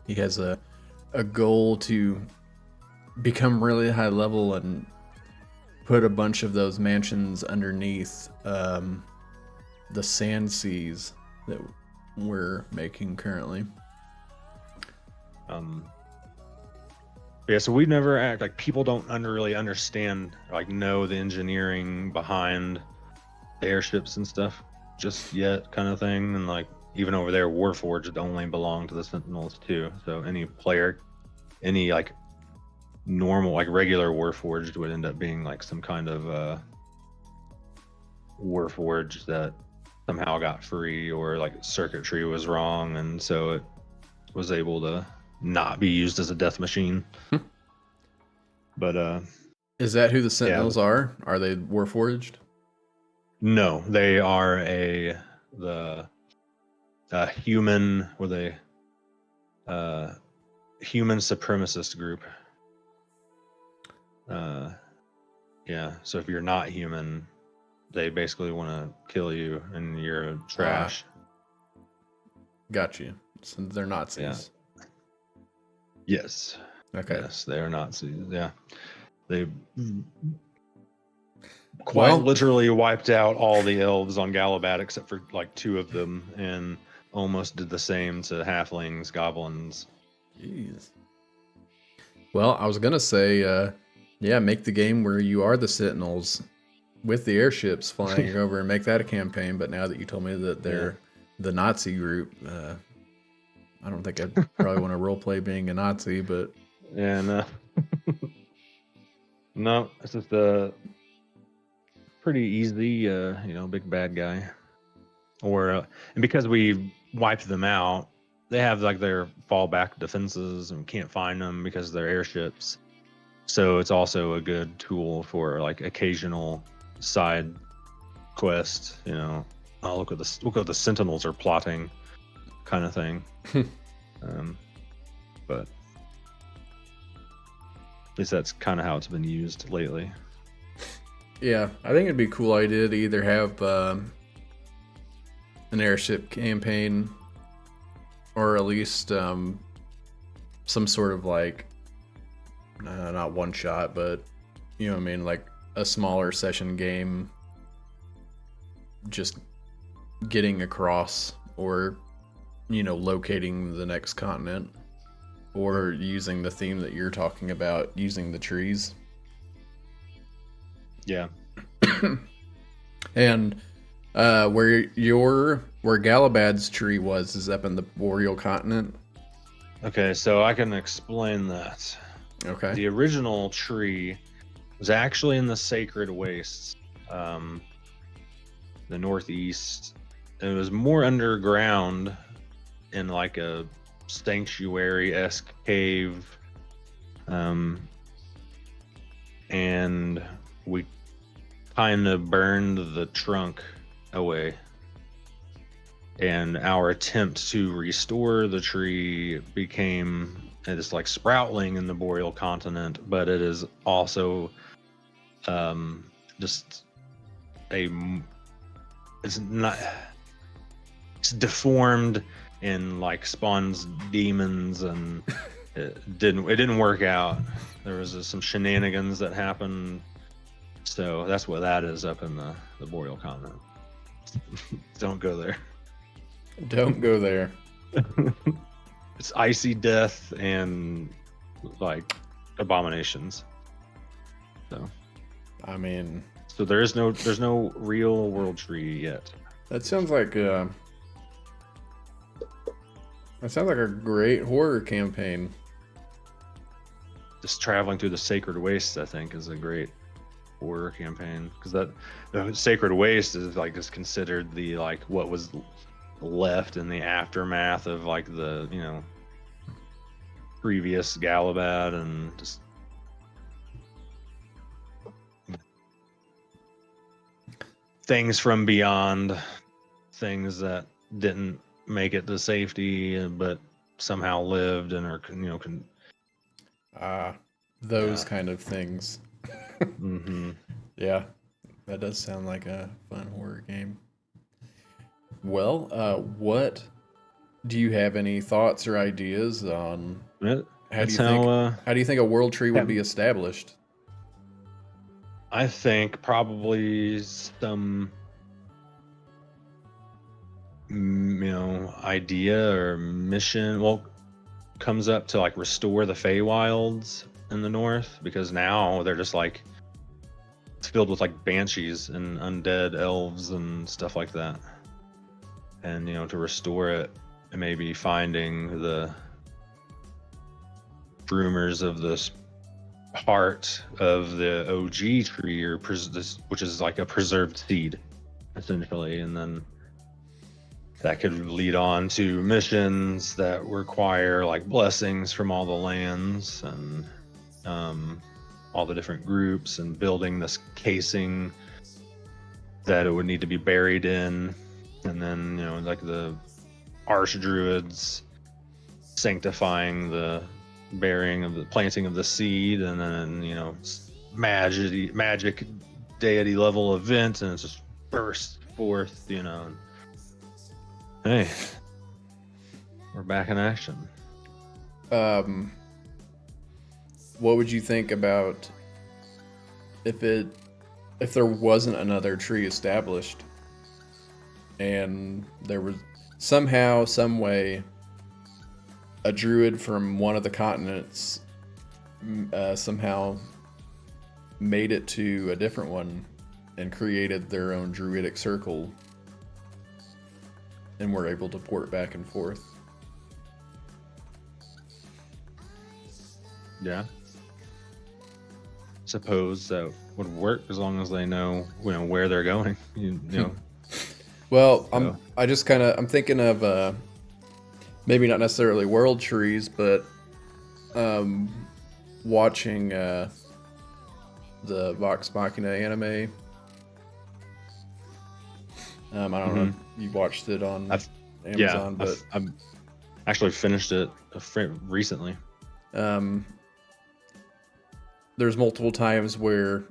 he has a goal to become really high level and put a bunch of those mansions underneath the sand seas that we're making currently. Yeah, so we never act like people don't really understand, know the engineering behind the airships and stuff just yet, kind of thing. And even over there, Warforged only belong to the Sentinels too. So any player, any normal, regular Warforged would end up being some kind of Warforged that somehow got free, or circuitry was wrong, and so it was able to not be used as a death machine. But is that who the Sentinels are? Are they Warforged? No, they are a the human human supremacist group. Yeah, so if you're not human, they basically want to kill you and you're trash. Got you. So they're Nazis. Yeah. Yes. Okay. Yes, they are Nazis. Yeah. They quite literally wiped out all the elves on Galabad except for like 2 of them, and almost did the same to halflings, goblins. Jeez. Well, I was gonna say, yeah, make the game where you are the Sentinels with the airships flying over and make that a campaign. But now that you told me that they're the Nazi group, I don't think I'd probably want to roleplay being a Nazi. But yeah, no, no, it's just a pretty easy, big bad guy. And because we wiped them out, they have like their fallback defenses and can't find them because they're airships. So it's also a good tool for like occasional side quest. Look what the Sentinels are plotting, kind of thing. But at least that's kind of how it's been used lately. Yeah, I think it'd be a cool idea to either have an airship campaign, or at least some sort of like, not one shot, but you know what I mean, like a smaller session game, just getting across, or locating the next continent, or using the theme that you're talking about, using the trees. Yeah. And where Galabad's tree is up in the Boreal continent. Okay, so I can explain that. Okay. The original tree was actually in the Sacred Wastes, the northeast. It was more underground in like a sanctuary-esque cave. And we kind of burned the trunk away. And our attempt to restore the tree became, it's like Sproutling in the Boreal continent, but it is also it's deformed and like spawns demons, and it didn't work out. There was some shenanigans that happened, so that's what that is up in the Boreal continent. Don't go there. Don't go there. It's icy death and like abominations. So, I mean, so there's no real world tree yet. That sounds like a great horror campaign. Just traveling through the Sacred Wastes, I think, is a great horror campaign, because the Sacred Waste is considered the like what was left in the aftermath of like the previous Galabad, and just things from beyond, things that didn't make it to safety but somehow lived and are those kind of things. Mm-hmm. Yeah, that does sound like a fun horror game. Well, what do you have any thoughts or ideas on how do you think a world tree would be established? I think probably some idea or mission comes up to like restore the Feywilds in the north, because now they're just like it's filled with like banshees and undead elves and stuff like that. And to restore it, and maybe finding the rumors of this part of the OG tree, or which is like a preserved seed, essentially, and then that could lead on to missions that require like blessings from all the lands and all the different groups, and building this casing that it would need to be buried in, And then, like the archdruids sanctifying the burying of the planting of the seed, and then, magic deity level event, and it just bursts forth, and hey, we're back in action. What would you think about if there wasn't another tree established, and there was somehow, some way, a druid from one of the continents somehow made it to a different one and created their own druidic circle, and were able to port back and forth? Yeah. Suppose that would work as long as they know, where they're going. Well, So. I'm thinking of maybe not necessarily world trees, but watching the Vox Machina anime. I don't know if you watched it on Amazon, but I've actually finished it recently. There's multiple times where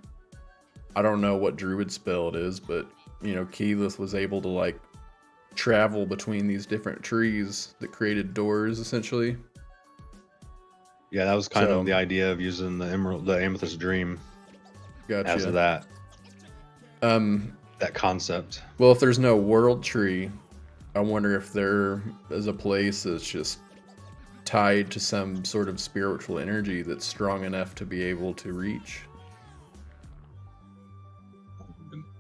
I don't know what druid spell it is, but Keyleth was able to like travel between these different trees that created doors, essentially. Yeah, that was kind of the idea of using the Amethyst Dream. Gotcha. As of that. That concept. Well, if there's no world tree, I wonder if there is a place that's just tied to some sort of spiritual energy that's strong enough to be able to reach.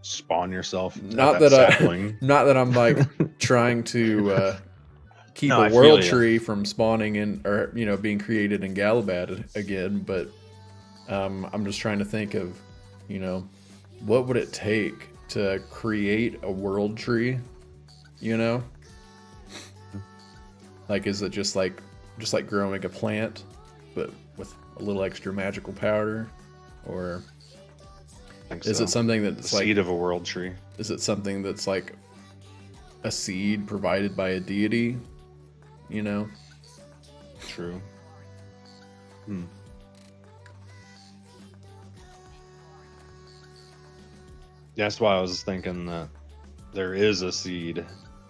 Spawn yourself. Not that I'm like trying to keep a world tree from spawning in, or being created in Galabad again, but I'm just trying to think of, what would it take to create a world tree? Like, is it just like growing a plant, but with a little extra magical powder, or is it something that's like seed of a world tree? Is it something that's like a seed provided by a deity? True. That's why I was thinking that there is a seed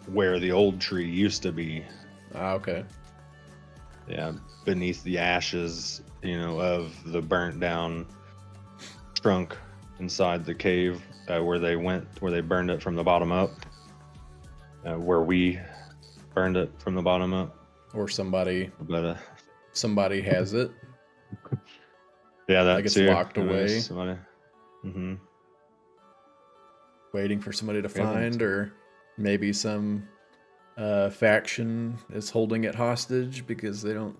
where the old tree used to be. Okay. Yeah, beneath the ashes, of the burnt down trunk inside the cave where they burned it from the bottom up, where we burned it from the bottom up. Or somebody has it. Yeah, that like it's locked away. Somebody. Waiting for somebody to find, or maybe some faction is holding it hostage because they don't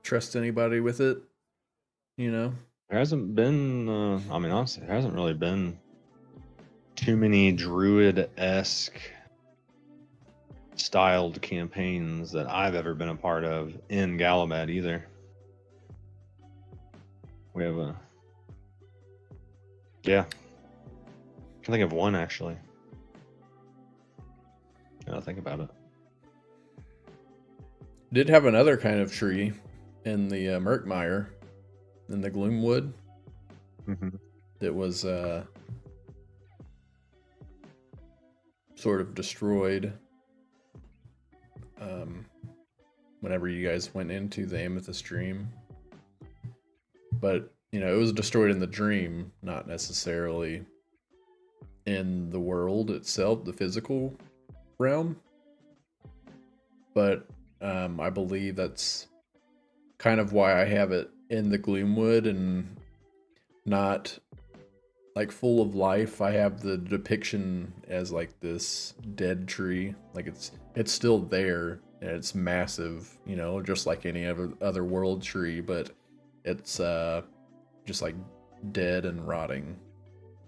trust anybody with it. There hasn't been, honestly, there hasn't really been too many druid-esque styled campaigns that I've ever been a part of in Galabad either. We have I can think of one actually. Now think about it. Did have another kind of tree in the Murkmire, in the Gloomwood. That was sort of destroyed whenever you guys went into the Amethyst Dream. But, it was destroyed in the dream, not necessarily in the world itself, the physical realm. But I believe that's kind of why I have it in the Gloomwood and not like full of life. I have the depiction as like this dead tree. Like it's still there and it's massive, just like any other world tree, but it's just like dead and rotting,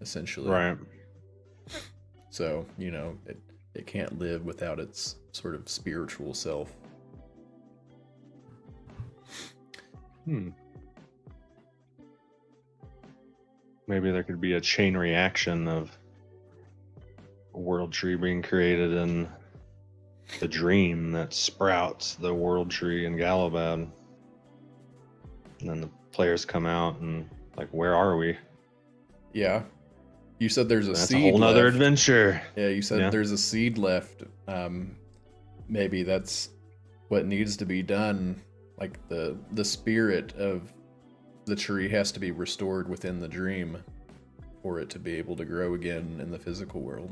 essentially. Right. So, it can't live without its sort of spiritual self. Maybe there could be a chain reaction of world tree being created in the dream that sprouts the world tree in Galabad. And then the players come out and like, where are we? Yeah. You said there's a That's a seed whole nother left. adventure. Yeah, you said Yeah. there's a seed left. Maybe that's what needs to be done. Like the spirit of the tree has to be restored within the dream for it to be able to grow again in the physical world.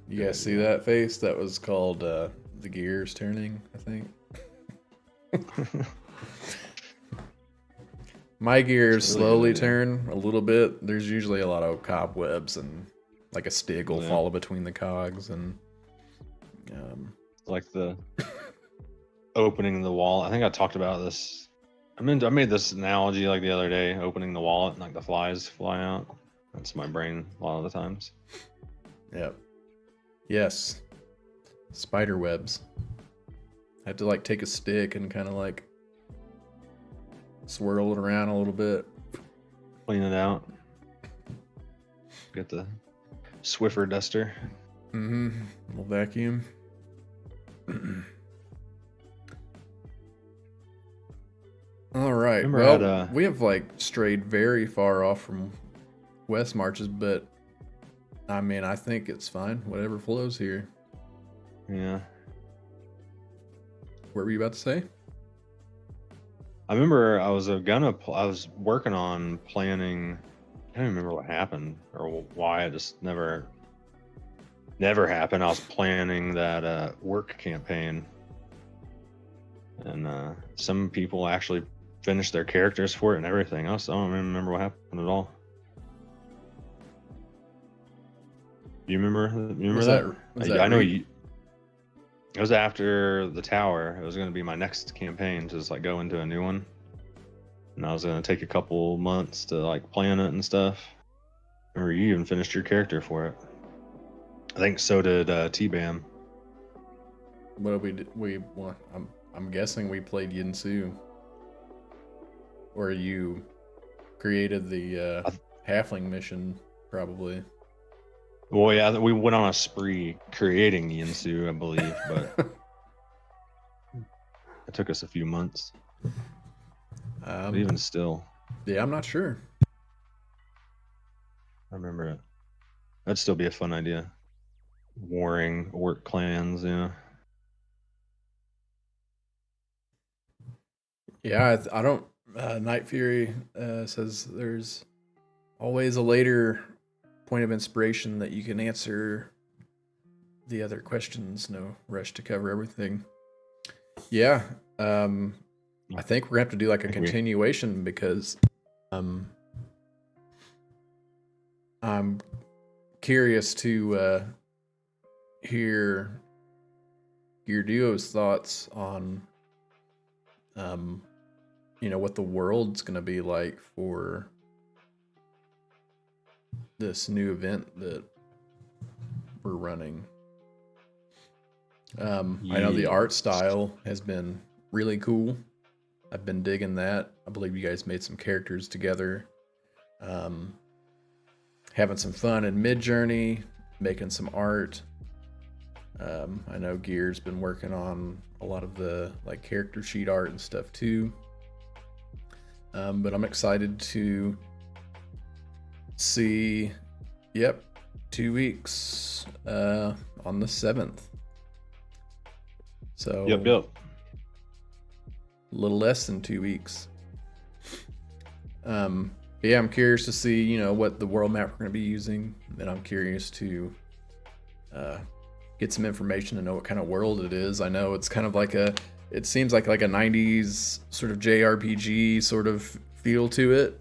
You guys see that face? That was called the gears turning, I think. My gears It's really slowly good idea. turn a little bit. There's usually a lot of cobwebs and like a stig will Yeah. fall between the cogs and Like the opening the wallet. I think I talked about this. I made this analogy like the other day, opening the wallet and like the flies fly out. That's my brain a lot of the times. Yep. Yes. Spider webs. I have to like take a stick and kind of like swirl it around a little bit. Clean it out. Get the Swiffer duster. Mm-hmm. Little vacuum. All right. Remember Well, at, we have like strayed very far off from West Marches, but I mean, I think it's fine. Whatever flows here. Yeah. What were you about to say? I remember I was working on planning. I don't remember what happened or why. It just never happened. I was planning that work campaign, and some people actually finished their characters for it and everything else. I don't even remember what happened at all. You remember? You remember Was that? was that I know Reed? you. It was after the tower. It was going to be my next campaign to just like go into a new one, and I was going to take a couple months to like plan it and stuff. Or you even finished your character for it. I think so did T-Bam. What did we do? Well, I'm guessing we played Yinsu. Or you created the halfling mission, probably. Well, yeah, we went on a spree creating Yinsu, I believe, but it took us a few months. But even still, Yeah, I'm not sure. I remember it. That'd still be a fun idea. Warring orc clans, yeah. Yeah, I don't. Night Fury says there's always a later point of inspiration that you can answer the other questions. No rush to cover everything. Yeah, I think we're gonna have to do like a continuation because I'm curious to hear your duo's thoughts on what the world's gonna be like for this new event that we're running. I know the art style has been really cool. I've been digging that. I believe you guys made some characters together. Having some fun in Midjourney, making some art. I know Gear's been working on a lot of the like character sheet art and stuff too. But I'm excited to see, 2 weeks on the 7th. So Yep. a little less than 2 weeks. But yeah, I'm curious to see, what the world map we're going to be using. And I'm curious to get some information to know what kind of world it is. I know it's kind of like it seems like a 90s sort of JRPG sort of feel to it.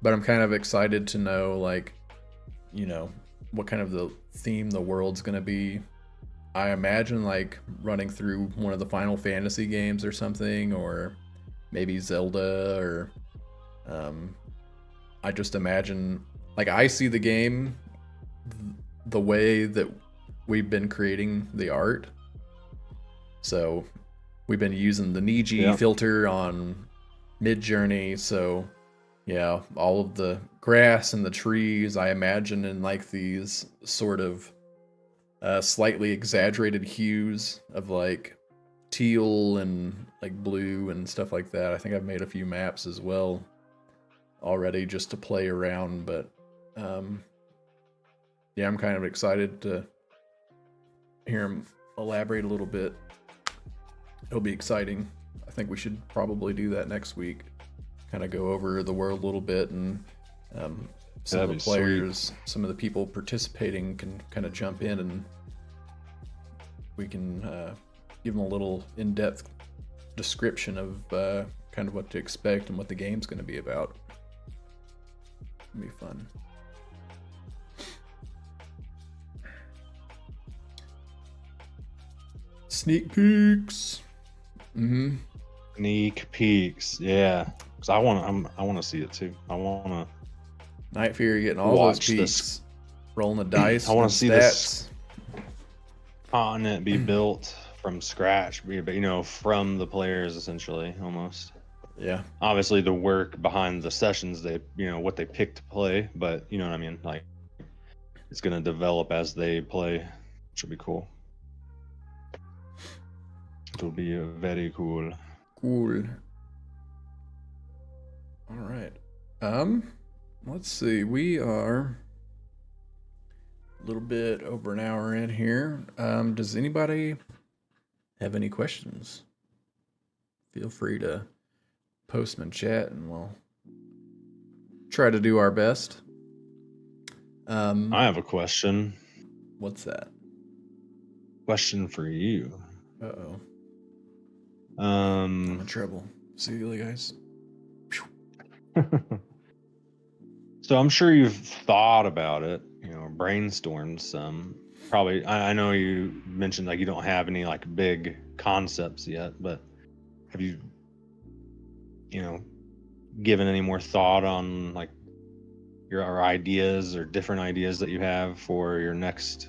But I'm kind of excited to know, like, what kind of the theme the world's going to be. I imagine like running through one of the Final Fantasy games or something, or maybe Zelda, or I just imagine, like, I see the game the way that we've been creating the art. So we've been using the Niji filter on Midjourney, so Yeah, all of the grass and the trees, I imagine in like these sort of slightly exaggerated hues of like teal and like blue and stuff like that. I think I've made a few maps as well already just to play around, but um, yeah, I'm kind of excited to hear him elaborate a little bit. It'll be exciting. I think we should probably do that next week. Kind of go over the world a little bit, and um, some of That'd the be sweet. players, some of the people participating can kind of jump in, and we can give them a little in-depth description of kind of what to expect and what the game's going to be about. It'll be fun. Sneak peeks. Mm-hmm. Sneak peeks, yeah. Because I want to see it too. I want to Night Fear getting all those watch peaks. this. Rolling the dice. I want and to see stats. this continent be built from scratch, from the players essentially, almost. Yeah. Obviously, the work behind the sessions, what they pick to play, but you know what I mean. Like, it's gonna develop as they play, which will be cool. It'll be very cool. Cool. All right. Let's see. We are a little bit over an hour in here. Does anybody have any questions? Feel free to post them in chat, and we'll try to do our best. I have a question. What's that? Question for you. Uh-oh. I'm in Um, trouble. See you guys. so I'm sure you've thought about it, brainstormed some. Probably, I know you mentioned like you don't have any like big concepts yet, but have you, given any more thought on like your ideas or different ideas that you have for your next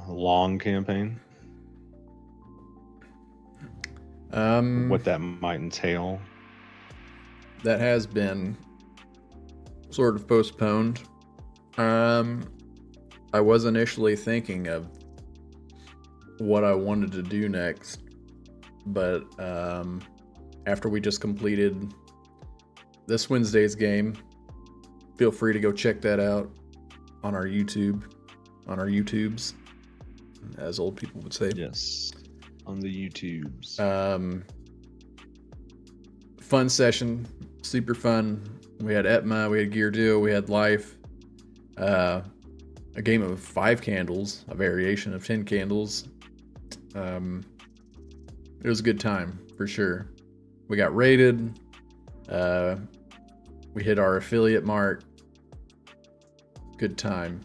long campaign? What that might entail? That has been sort of postponed. I was initially thinking of what I wanted to do next, but after we just completed this Wednesday's game, feel free to go check that out on our YouTubes, as old people would say. Yes, on the YouTubes. Fun session, super fun. We had Etma, we had Gear Duo, we had Life. A game of 5 candles, a variation of 10 candles. It was a good time for sure. We got rated. We hit our affiliate mark. Good time.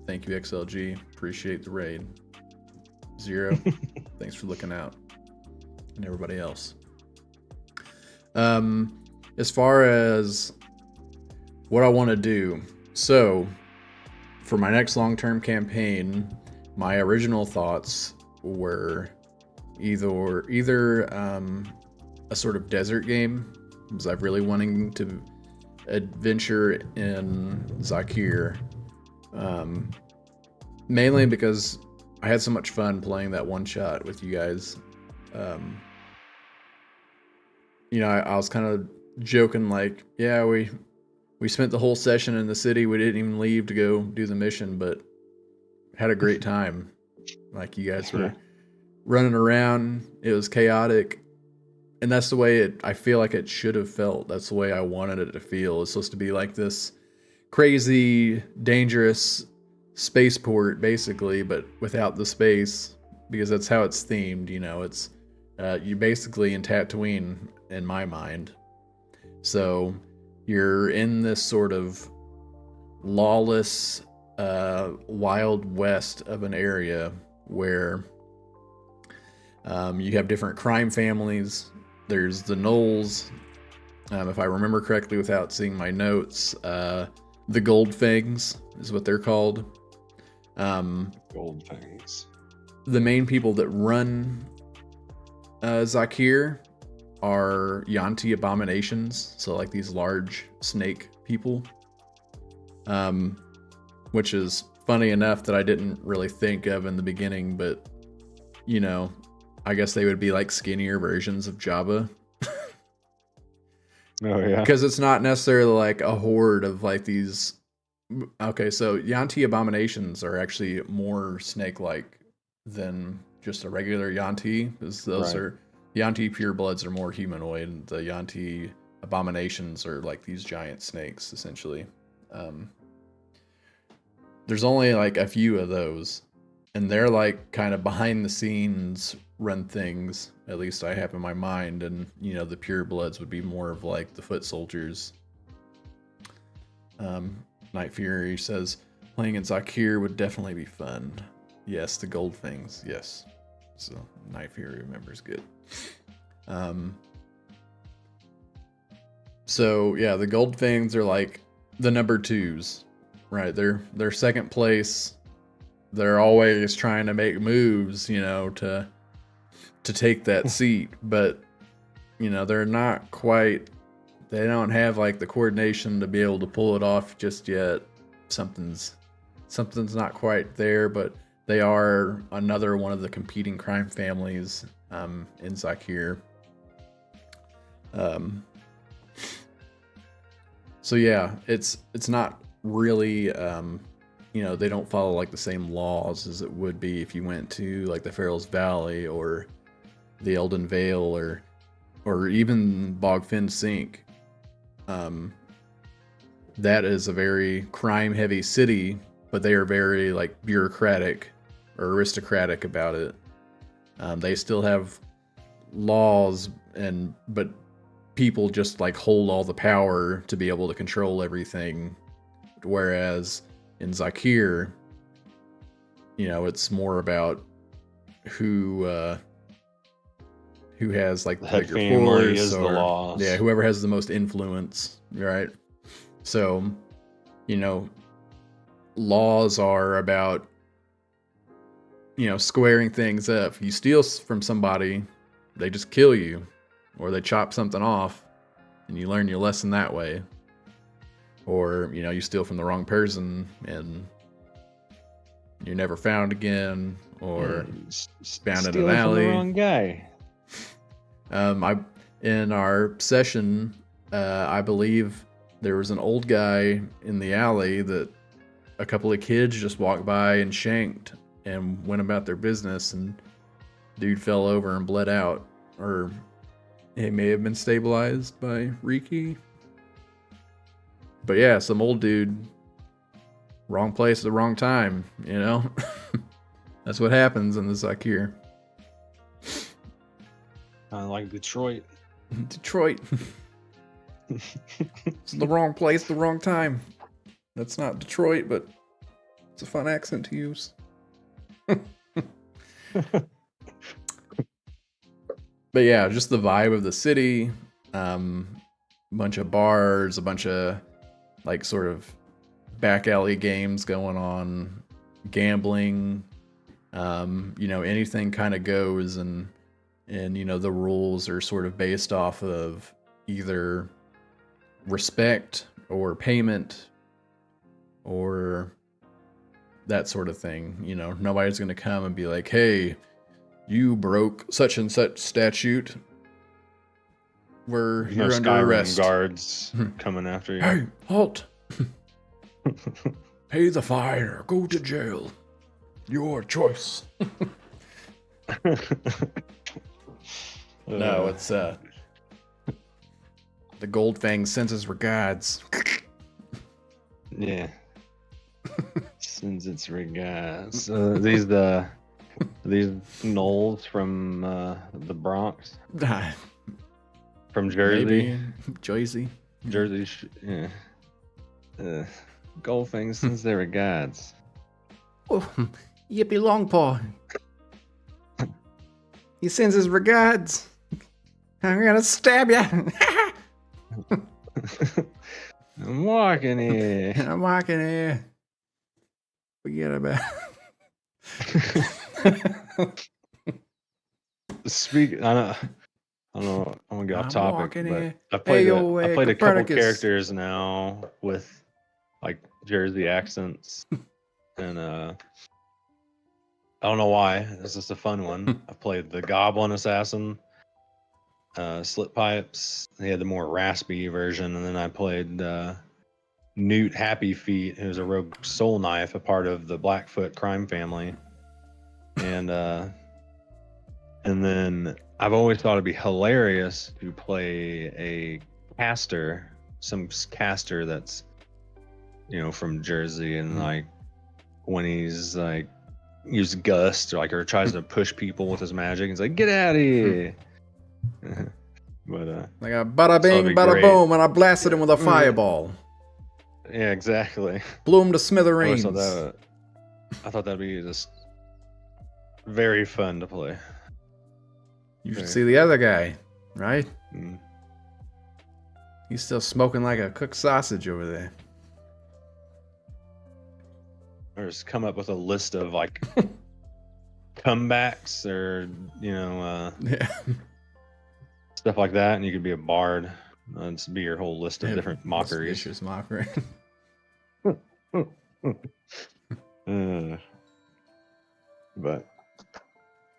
Thank you, XLG. Appreciate the raid. Zero. Thanks for looking out. And everybody else. As far as what I want to do, so for my next long-term campaign, my original thoughts were either a sort of desert game, because I'm really wanting to adventure in Zakir, mainly because I had so much fun playing that one shot with you guys. I was kind of joking, like, yeah, we spent the whole session in the city. We didn't even leave to go do the mission, but had a great time. Like, you guys were running around. It was chaotic. And that's the way I feel like it should have felt. That's the way I wanted it to feel. It's supposed to be like this crazy, dangerous spaceport, basically, but without the space, because that's how it's themed. It's you basically in Tatooine, in my mind. So you're in this sort of lawless, wild west of an area where you have different crime families. There's the Knolls, if I remember correctly without seeing my notes. The Gold Fangs is what they're called. Gold Fangs. The main people that run Zakir are Yanti abominations, so like these large snake people. Which is funny enough that I didn't really think of in the beginning, but you know, I guess they would be like skinnier versions of Jabba. Oh yeah. Because it's not necessarily like a horde of like these. Okay, so Yanti abominations are actually more snake-like than just a regular Yanti, because those Right. are Yanti purebloods are more humanoid, and the Yanti abominations are like these giant snakes, essentially. Um, there's only like a few of those, and they're like kind of behind the scenes run things. At least I have in my mind, and the purebloods would be more of like the foot soldiers. Night Fury says playing in Zakir would definitely be fun. Yes, the gold things. Yes, so Night Fury remembers good. So yeah, the gold things are like the number twos, right? They're second place. They're always trying to make moves, to take that seat, but they're not quite. They don't have like the coordination to be able to pull it off just yet. Something's not quite there, but they are another one of the competing crime families in Zakir. So yeah, it's not really they don't follow like the same laws as it would be if you went to like the Pharaoh's Valley or the Elden Vale or even Bogfin Sink. That is a very crime heavy city, but they are very like bureaucratic or aristocratic about it. They still have laws, but people just like hold all the power to be able to control everything. Whereas in Zakir, it's more about who has like The the head bigger family force, is the or laws. yeah, whoever has the most influence, right? So, laws are about squaring things up. If you steal from somebody, they just kill you, or they chop something off, and you learn your lesson that way. Or you steal from the wrong person and you're never found again, or found in an Stealing from the alley. wrong guy. In our session, I believe there was an old guy in the alley that a couple of kids just walked by and shanked and went about their business, and dude fell over and bled out, or it may have been stabilized by Riki. But yeah, some old dude, wrong place at the wrong time, That's what happens in the Zakir. Like Detroit. Detroit. It's the wrong place, the wrong time. That's not Detroit, but it's a fun accent to use. But yeah, just the vibe of the city. Bunch of bars, a bunch of like sort of back alley games going on, gambling. Anything kind of goes, and the rules are sort of based off of either respect or payment or that sort of thing. Nobody's going to come and be like, hey, you broke such and such statute, you're No under Skyrim arrest. guards coming after you. Hey, halt. Pay the fine, go to jail. Your choice. No, it's the Goldfang sends his regards. Yeah. Sends its regards. These gnolls from the Bronx, from Jersey. Maybe Jersey. Jersey, yeah. Goldfang sends their regards. Oh, Yippee Longpaw. He sends his regards. I'm gonna stab you. I'm walking here. I'm walking here. Forget about Speak. I don't know. I'm gonna get off I'm topic, walking but in. I've Hey, played yo, I played a couple Copernicus. characters now with like Jersey accents, and I don't know why. It's just a fun one. I've played the Goblin Assassin, Slit Pipes. He had the more raspy version, and then I played Newt Happy Feet, who's a rogue soul knife, a part of the Blackfoot crime family, and then I've always thought it'd be hilarious to play a caster, some caster that's from Jersey, and like when he's like use gust or tries to push people with his magic, he's like, "Get out of here!" But Like a bada so it'd bing, be bada great. boom, and I blasted him with a Yeah, fireball. yeah, exactly. Blew him to I always thought smithereens. that. I thought that'd be just very fun to play. You should Very see the other guy, right? Mm. He's still smoking like a cooked sausage over there. Or just come up with a list of like comebacks or Yeah. stuff like that, and you could be a bard. It'd be your whole list of different Most mockeries. vicious mockery. But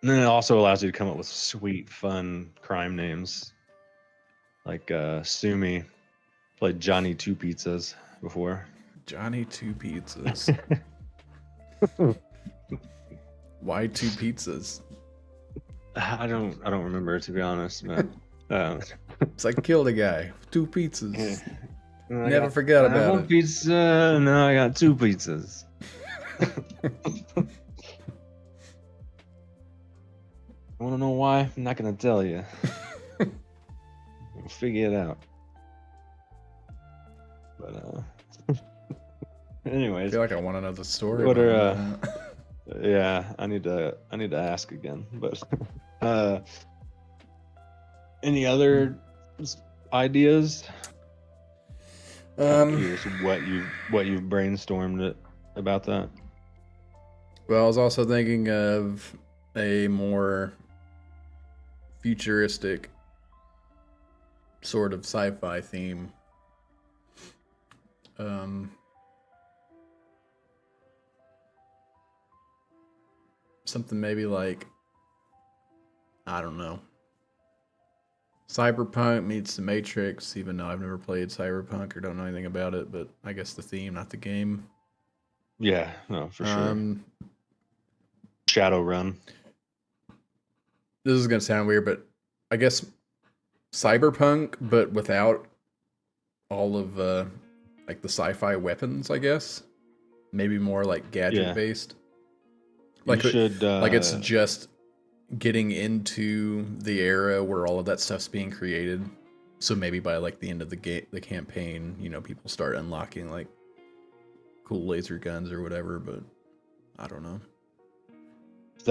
and then it also allows you to come up with sweet, fun crime names. Like Sumi played Johnny Two Pizzas before. Johnny Two Pizzas. Why two pizzas? I don't remember, to be honest, but It's like killed a guy. Two pizzas. I Never forget I about one it. pizza, now I got two pizzas. I want to know why? I'm not gonna tell you. We'll figure it out. But I anyways, feel like I want to know the story. what are behind that. yeah, I need to ask again. But any other ideas? I'm curious what you've brainstormed it about that. Well, I was also thinking of a more futuristic sort of sci-fi theme. Something maybe like, I don't know, Cyberpunk meets the Matrix, even though I've never played Cyberpunk or don't know anything about it, but I guess the theme, not the game. Yeah, no, for sure. Shadowrun. This is gonna sound weird, but I guess Cyberpunk, but without all of like the sci-fi weapons, I guess. Maybe more like gadget based. Like like it's just getting into the era where all of that stuff's being created. So maybe by like the end of the campaign, people start unlocking like cool laser guns or whatever, but I don't know. If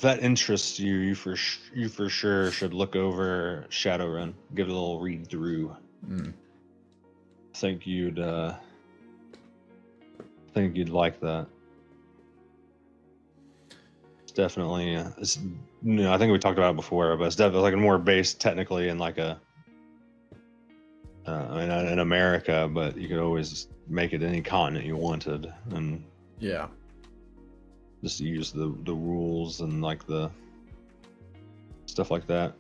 that interests you, you for sure should look over Shadowrun. Give it a little read through. I think you'd like that. It's definitely I think we talked about it before, but it's definitely like more based technically in like a in America, but you could always make it any continent you wanted, and yeah, just use the rules and like the stuff like that.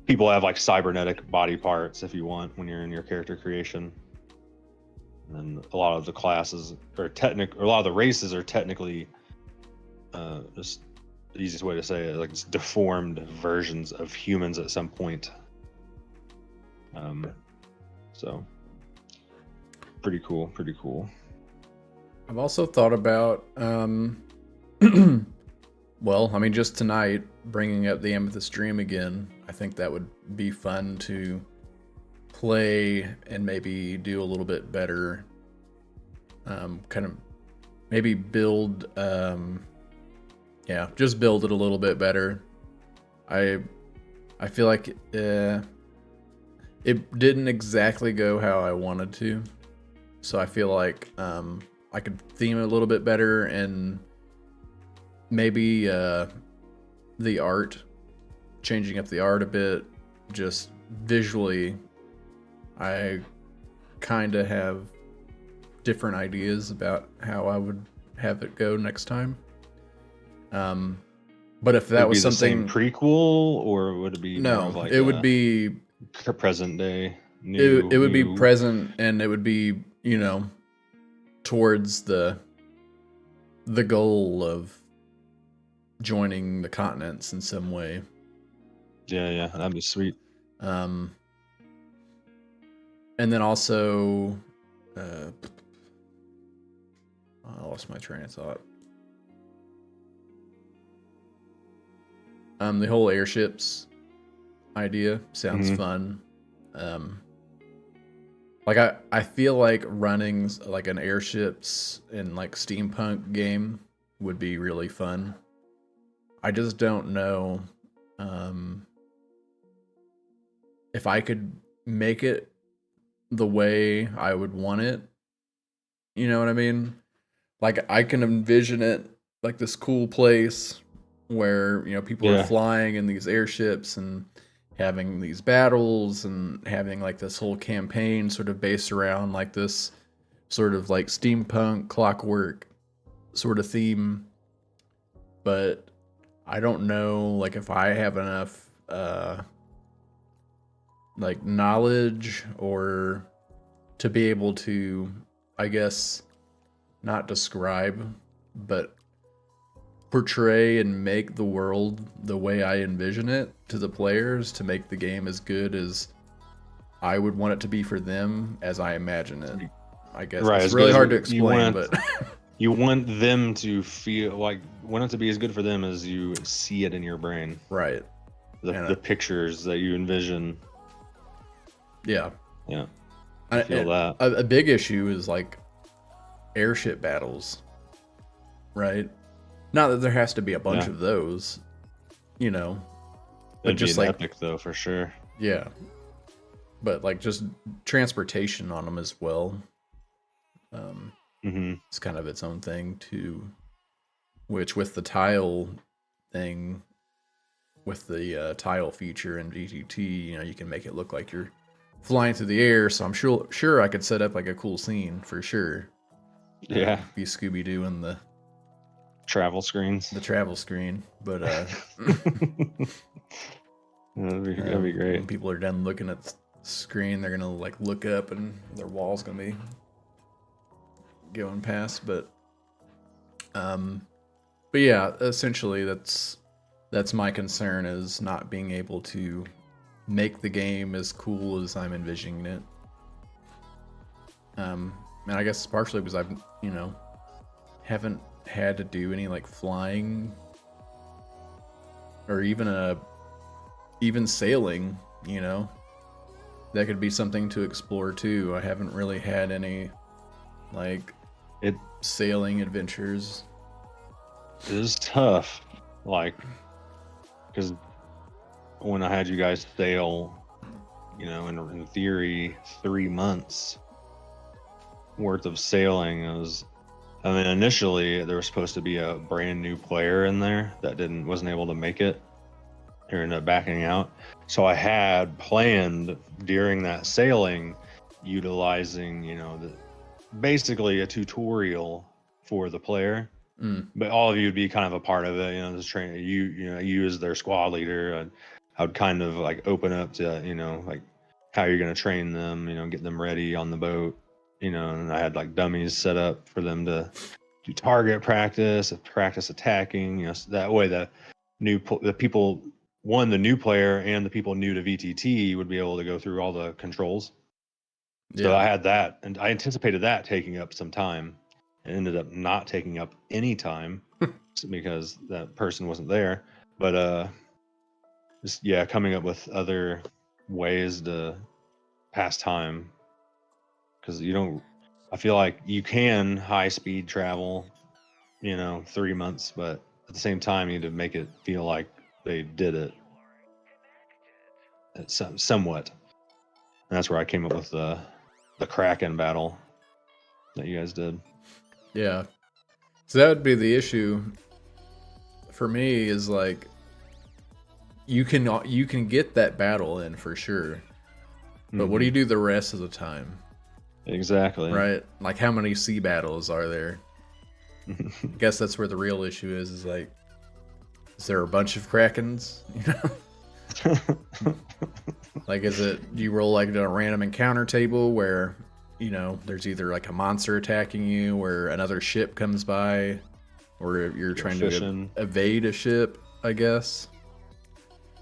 People have like cybernetic body parts if you want when you're in your character creation, and a lot of the classes or a lot of the races are technically just the easiest way to say it, like just deformed versions of humans at some point. So pretty cool. I've also thought about well, I mean, just tonight, bringing up the Amethyst Dream again, I think that would be fun to play and maybe do a little bit better. Kind of maybe build, just build it a little bit better. I feel like it didn't exactly go how I wanted to, so I feel like I could theme it a little bit better, and maybe the art changing up the art a bit, just visually, I kind of have different ideas about how I would have it go next time. But if that Would it was be the something, same prequel, or would it be more of no, like it would be present day it would be new? present, and it would be, you know, towards the goal of joining the continents in some way. Yeah, that'd be sweet. And then also, I lost my train of thought. The whole airships idea sounds fun. Like I feel like running like an airships in like steampunk game would be really fun. I just don't know if I could make it the way I would want it. You know what I mean? Like I can envision it like this cool place where, you know, people are Yeah. flying in these airships and having these battles and having like this whole campaign sort of based around like this sort of like steampunk clockwork sort of theme. But I don't know like if I have enough like knowledge or to be able to, I guess, not describe, but portray and make the world the way I envision it to the players to make the game as good as I would want it to be for them as I imagine it. I guess Right, it's as really good as hard to you explain, want- but You want them to feel like, want it to be as good for them as you see it in your brain. right. The pictures that you envision. Yeah. Yeah. I feel that. A big issue is like airship battles, right? Not that there has to be a bunch of those, you know, but It'd just be an like epic though, for sure. yeah, but like just transportation on them as well. It's kind of its own thing too, which with the tile thing, with the tile feature in GTT, you know, you can make it look like you're flying through the air. So I'm sure I could set up like a cool scene for sure. Yeah. Be Scooby Doo in the Travel screens. travel screen, but that'd be great. when people are done looking at the screen, they're gonna like look up and their wall's gonna be going past. But yeah, essentially that's my concern, is not being able to make the game as cool as I'm envisioning it. And I guess it's partially because I've, you know, haven't had to do any like flying or even sailing, you know. That could be something to explore too. I haven't really had any like sailing adventures. It is tough, like, because when I had you guys sail, you know, in theory, 3 months worth of sailing. I mean, initially there was supposed to be a brand new player in there that wasn't able to make it, or ended up backing out. So I had planned during that sailing, utilizing, you know, basically a tutorial for the player. But all of you would be kind of a part of it, you know, this training. You as their squad leader, and I would kind of like open up to, you know, like how you're going to train them, you know, get them ready on the boat, you know. And I had like dummies set up for them to do target practice attacking, you know, so that way the new player and the people new to VTT would be able to go through all the controls. So I had that, and I anticipated that taking up some time. It ended up not taking up any time because that person wasn't there. But just coming up with other ways to pass time, because I feel like you can high speed travel, you know, 3 months, but at the same time you need to make it feel like they did it. It's somewhat, and that's where I came up with the Kraken battle that you guys did. Yeah. So that would be the issue for me, is like, you can get that battle in for sure. But what do you do the rest of the time? Exactly. Right? Like, how many sea battles are there? I guess that's where the real issue is like, is there a bunch of Krakens? You know? Like, do you roll like a random encounter table where, there's either like a monster attacking you, or another ship comes by, or you're trying fishing. to evade a ship, I guess.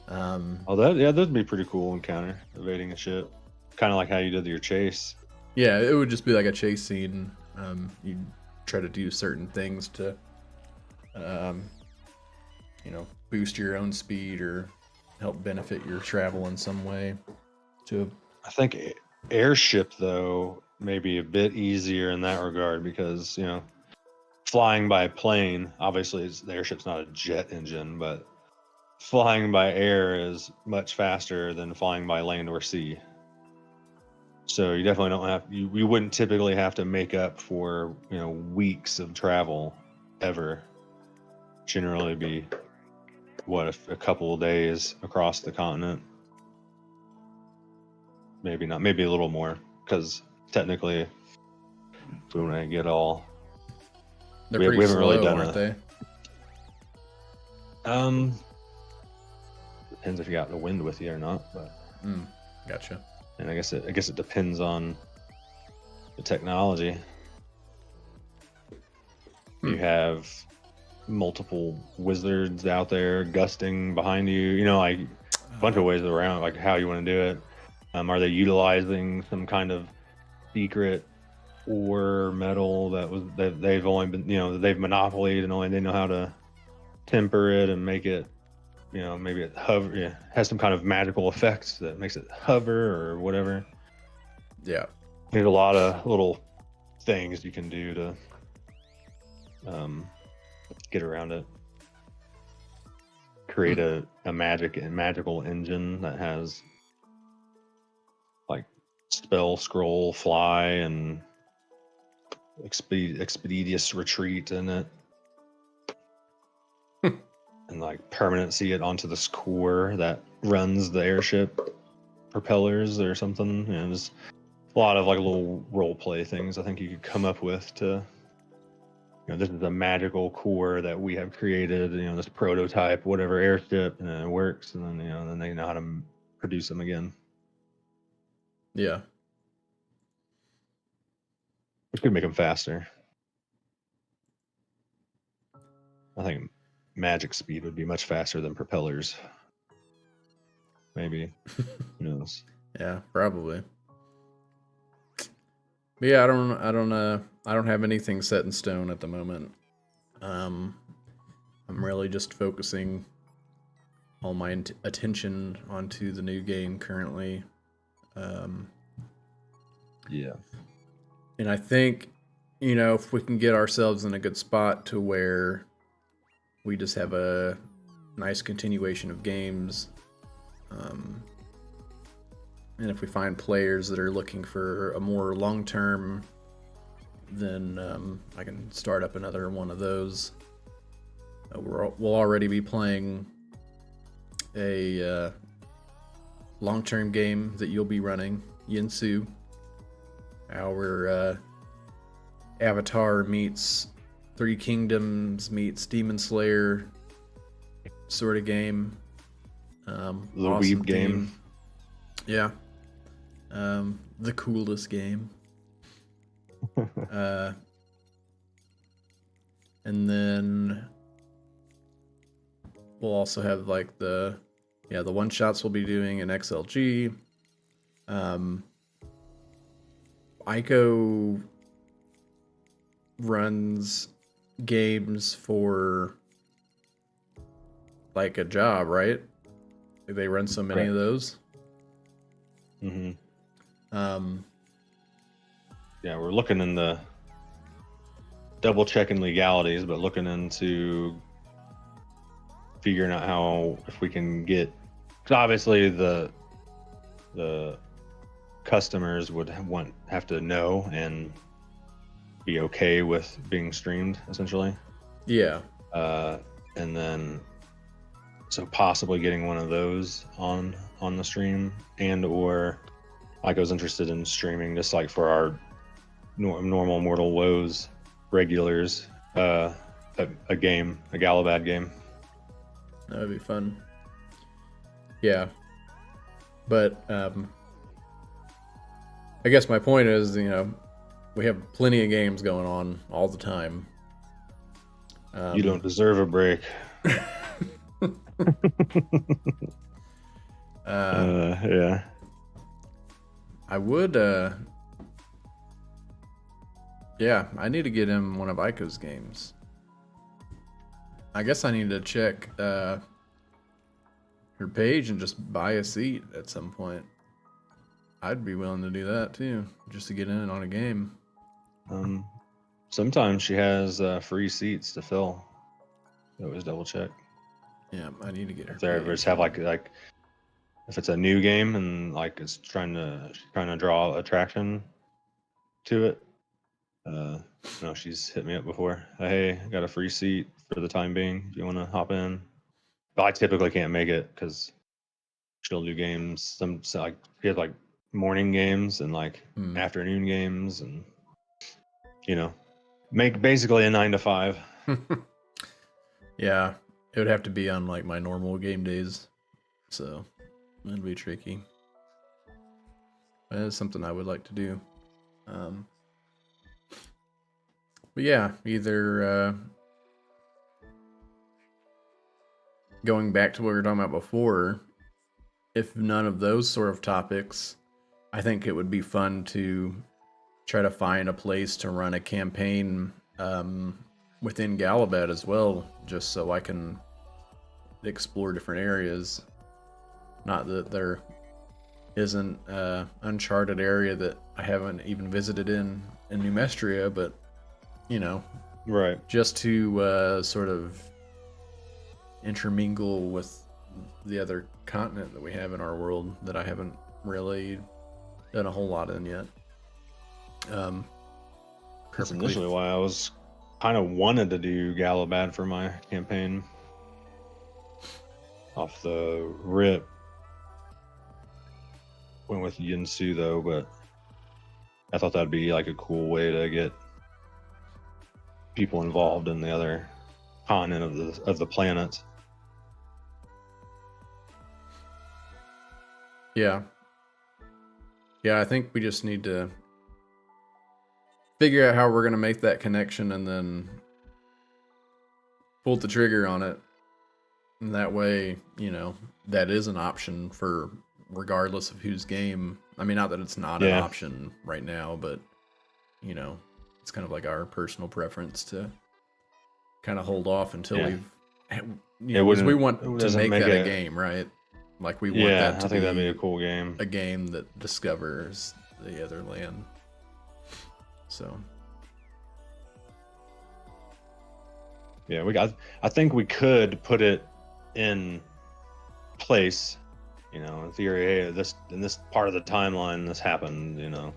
That'd be pretty cool encounter, evading a ship. Kind of like how you did your chase. Yeah, it would just be like a chase scene. You try to do certain things to, boost your own speed or help benefit your travel in some way. I think airship though may be a bit easier in that regard because flying by plane, obviously the airship's not a jet engine, but flying by air is much faster than flying by land or sea. So you definitely don't have you wouldn't typically have to make up for weeks of travel ever. Generally be a couple of days across the continent. Maybe not, maybe a little more, because technically if we want to get all They're pretty slow, aren't they? Depends if you got the wind with you or not, but gotcha. And I guess it depends on the technology. You have multiple wizards out there gusting behind you, like a bunch of ways around, like how you want to do it. Are they utilizing some kind of secret ore metal that they've only been, they've monopolied and only they know how to temper it and make it, maybe it has some kind of magical effects that makes it hover or whatever. Yeah. There's a lot of little things you can do to get around it. Create a magical engine that has like spell, scroll, fly, and expeditious retreat in it. And like permanency it onto this core that runs the airship propellers or something. There's a lot of like little role play things I think you could come up with to, this is a magical core that we have created, this prototype, whatever airship, and it works, and then then they know how to produce them again. Yeah. Which could make them faster. I think magic speed would be much faster than propellers. Maybe. Who knows? Yeah, probably. But yeah, I don't have anything set in stone at the moment. I'm really just focusing all my attention onto the new game currently. Yeah. And I think, if we can get ourselves in a good spot to where we just have a nice continuation of games, and if we find players that are looking for a more long-term, then I can start up another one of those. We'll already be playing a long-term game that you'll be running, Yinsu. Our Avatar meets Three Kingdoms meets Demon Slayer sort of game. The awesome weeb game. Yeah. The coolest game. And then we'll also have like the one shots we'll be doing in XLG. Ico runs games for like a job, right? They run so many of those. Mm-hmm. Yeah, we're looking in the double checking legalities, but looking into figuring out how, if we can get, because obviously the customers would have to know and be okay with being streamed, essentially. Yeah. And then So possibly getting one of those on the stream, and or like I was interested in streaming just like for our normal Mortal Woes regulars, a game, a Galabad game. That would be fun. Yeah. But I guess my point is, we have plenty of games going on all the time. You don't deserve a break. Yeah. I would, yeah, I need to get him one of Ico's games. I guess I need to check her page and just buy a seat at some point. I'd be willing to do that too, just to get in on a game. Sometimes she has free seats to fill. Always double check. Yeah, I need to get her. If they ever just have like if it's a new game and like it's trying to draw attraction to it. No, she's hit me up before. Hey, I got a free seat for the time being. If you want to hop in, but I typically can't make it because she'll do games. So like she has like morning games and like afternoon games, and make basically a 9 to 5. Yeah, it would have to be on like my normal game days, so it'd be tricky. That is something I would like to do. But yeah, either going back to what we were talking about before, if none of those sort of topics, I think it would be fun to try to find a place to run a campaign within Galabad as well, just so I can explore different areas. Not that there isn't uncharted area that I haven't even visited in Numestria, but right, just to sort of intermingle with the other continent that we have in our world that I haven't really done a whole lot in yet. That's initially why I was kind of wanted to do Galabad for my campaign. Off the rip, went with Yinsu though, but I thought that'd be like a cool way to get people involved in the other continent of the planet. Yeah, I think we just need to figure out how we're gonna make that connection and then pull the trigger on it. And that way, that is an option for regardless of whose game. I mean, not that it's not an option right now, but it's kind of like our personal preference to kind of hold off until we've, because we want to make that a game, right? Like we want that to I think that'd be a cool game. A game that discovers the other land. So. Yeah, I think we could put it in place, in theory. Hey, in this part of the timeline, this happened, and it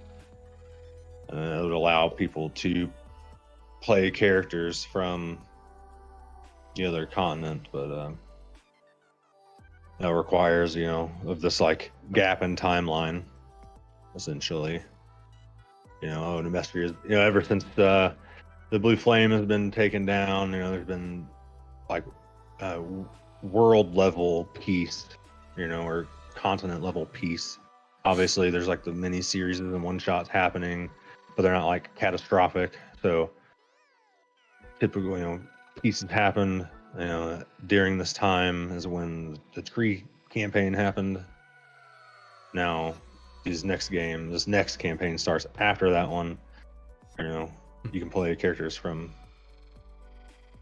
would allow people to play characters from the other continent, but that requires, of this like gap in timeline, essentially. Numestria is, ever since the Blue Flame has been taken down, there's been like world level peace, or continent level peace. Obviously, there's like the mini series and one shots happening, but they're not like catastrophic. So typically, peace has happened. During this time is when the tree campaign happened. Now, this next campaign starts after that one. You can play characters from,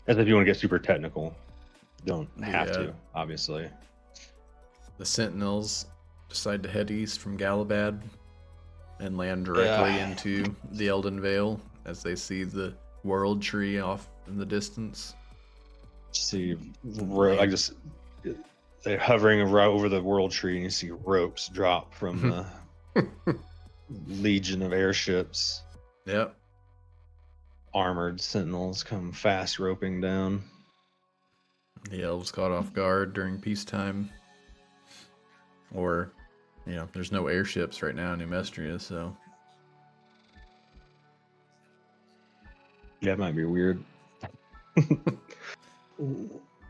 as if you want to get super technical. You don't have to, obviously. The Sentinels decide to head east from Galabad and land directly into the Elden Vale as they see the World Tree off in the distance. See, they're hovering right over the World Tree, and you see ropes drop from the legion of airships. Yep. Armored sentinels come fast roping down. The elves caught off guard during peacetime. Or, there's no airships right now in Numestria, so. Yeah, it might be weird.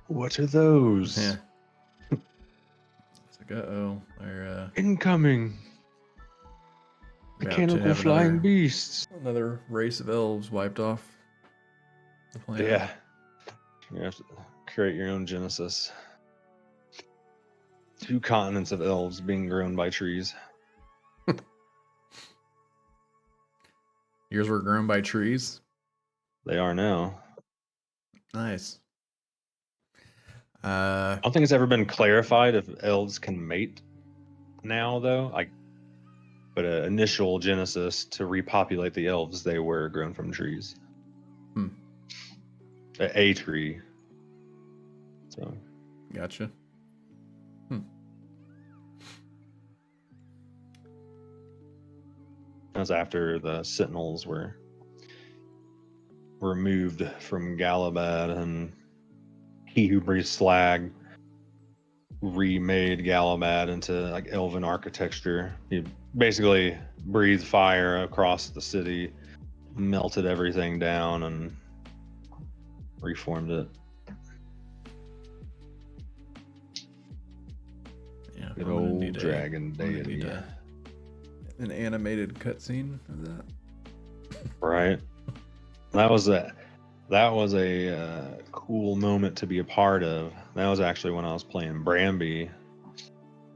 What are those? Yeah. It's like, uh-oh. They're Incoming. about to Mechanical have flying beasts. another race of elves wiped off the planet. Yeah. You have to create your own Genesis. 2 continents of elves being grown by trees. Yours were grown by trees? They are now. Nice. I don't think it's ever been clarified if elves can mate now, though. But initial Genesis to repopulate the elves, they were grown from trees. A tree. So. Gotcha. That was after the Sentinels were removed from Galabad, and He Who Breathes Slag remade Galabad into like elven architecture. He basically breathed fire across the city, melted everything down, and reformed it. Yeah, Good old dragon deity. An animated cutscene of that. Right. That was a cool moment to be a part of. That was actually when I was playing Bramby,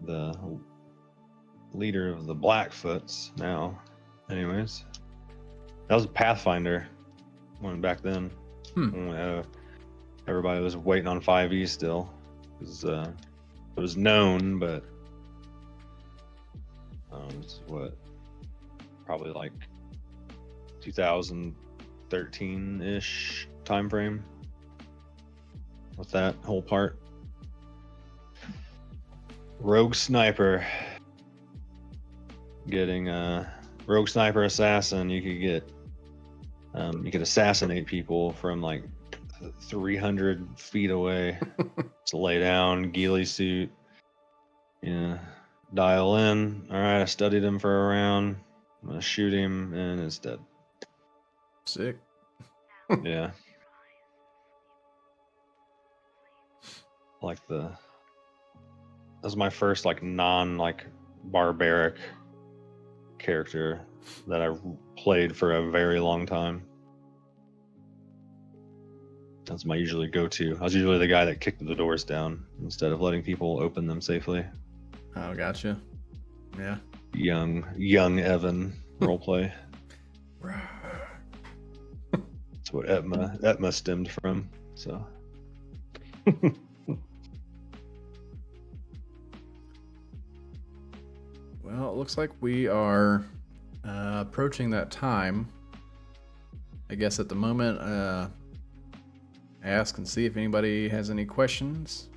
the leader of the Blackfoots now. Anyways, that was Pathfinder when back then. Everybody was waiting on 5e still. It was known, but it's what, probably like 2013-ish time frame with that whole part. Rogue Sniper. Getting Rogue Sniper Assassin, you could assassinate people from like 300 feet away. Just lay down, ghillie suit. Yeah. Dial in. Alright, I studied him for a round. I'm gonna shoot him and it's dead. Sick. Yeah. That was my first barbaric character that I played for a very long time. That's my usually go-to. I was usually the guy that kicked the doors down instead of letting people open them safely. Oh, gotcha. Yeah. Young Evan roleplay. That's what Etma stemmed from. So. Well, it looks like we are approaching that time. I guess at the moment, ask and see if anybody has any questions.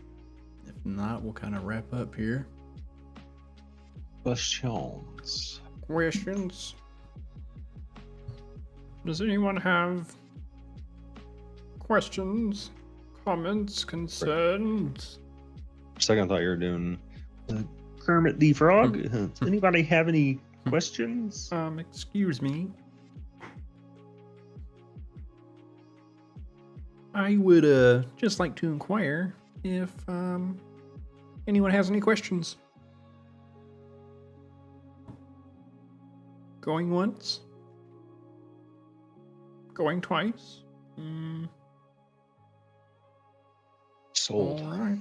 If not, we'll kind of wrap up here. Questions. Does anyone have questions, comments, concerns? For a second, I thought you were doing Kermit the Frog. Does anybody have any questions? Excuse me. I would just like to inquire if anyone has any questions. Going once? Going twice? Sold. All right.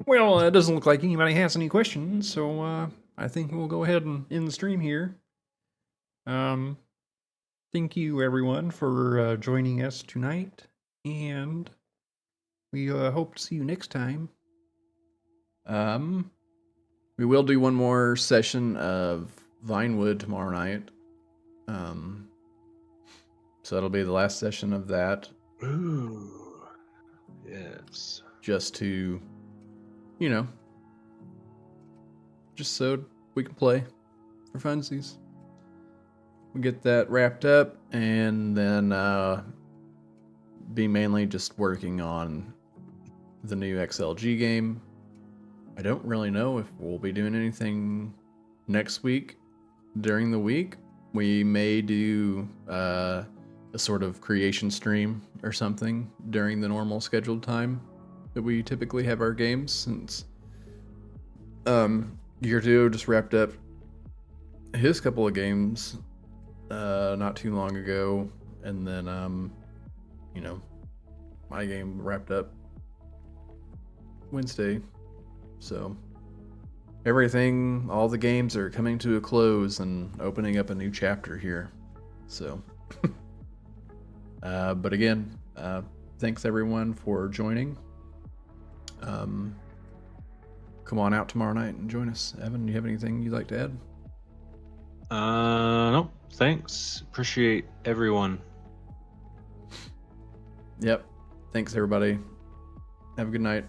Well, it doesn't look like anybody has any questions, so I think we'll go ahead and end the stream here. Thank you, everyone, for joining us tonight, and we hope to see you next time. We will do one more session of Vinewood tomorrow night. So that'll be the last session of that. Ooh, yes. Just to, just so we can play for funsies. We get that wrapped up, and then be mainly just working on the new XLG game. I don't really know if we'll be doing anything next week during the week. We may do a sort of creation stream or something during the normal scheduled time that we typically have our games, since Gear 2 just wrapped up his couple of games not too long ago, and then my game wrapped up Wednesday. So all the games are coming to a close and opening up a new chapter here. So but again, thanks everyone for joining. Come on out tomorrow night and join us. Evan, do you have anything you'd like to add? No, thanks. Appreciate everyone. Yep. Thanks everybody. Have a good night.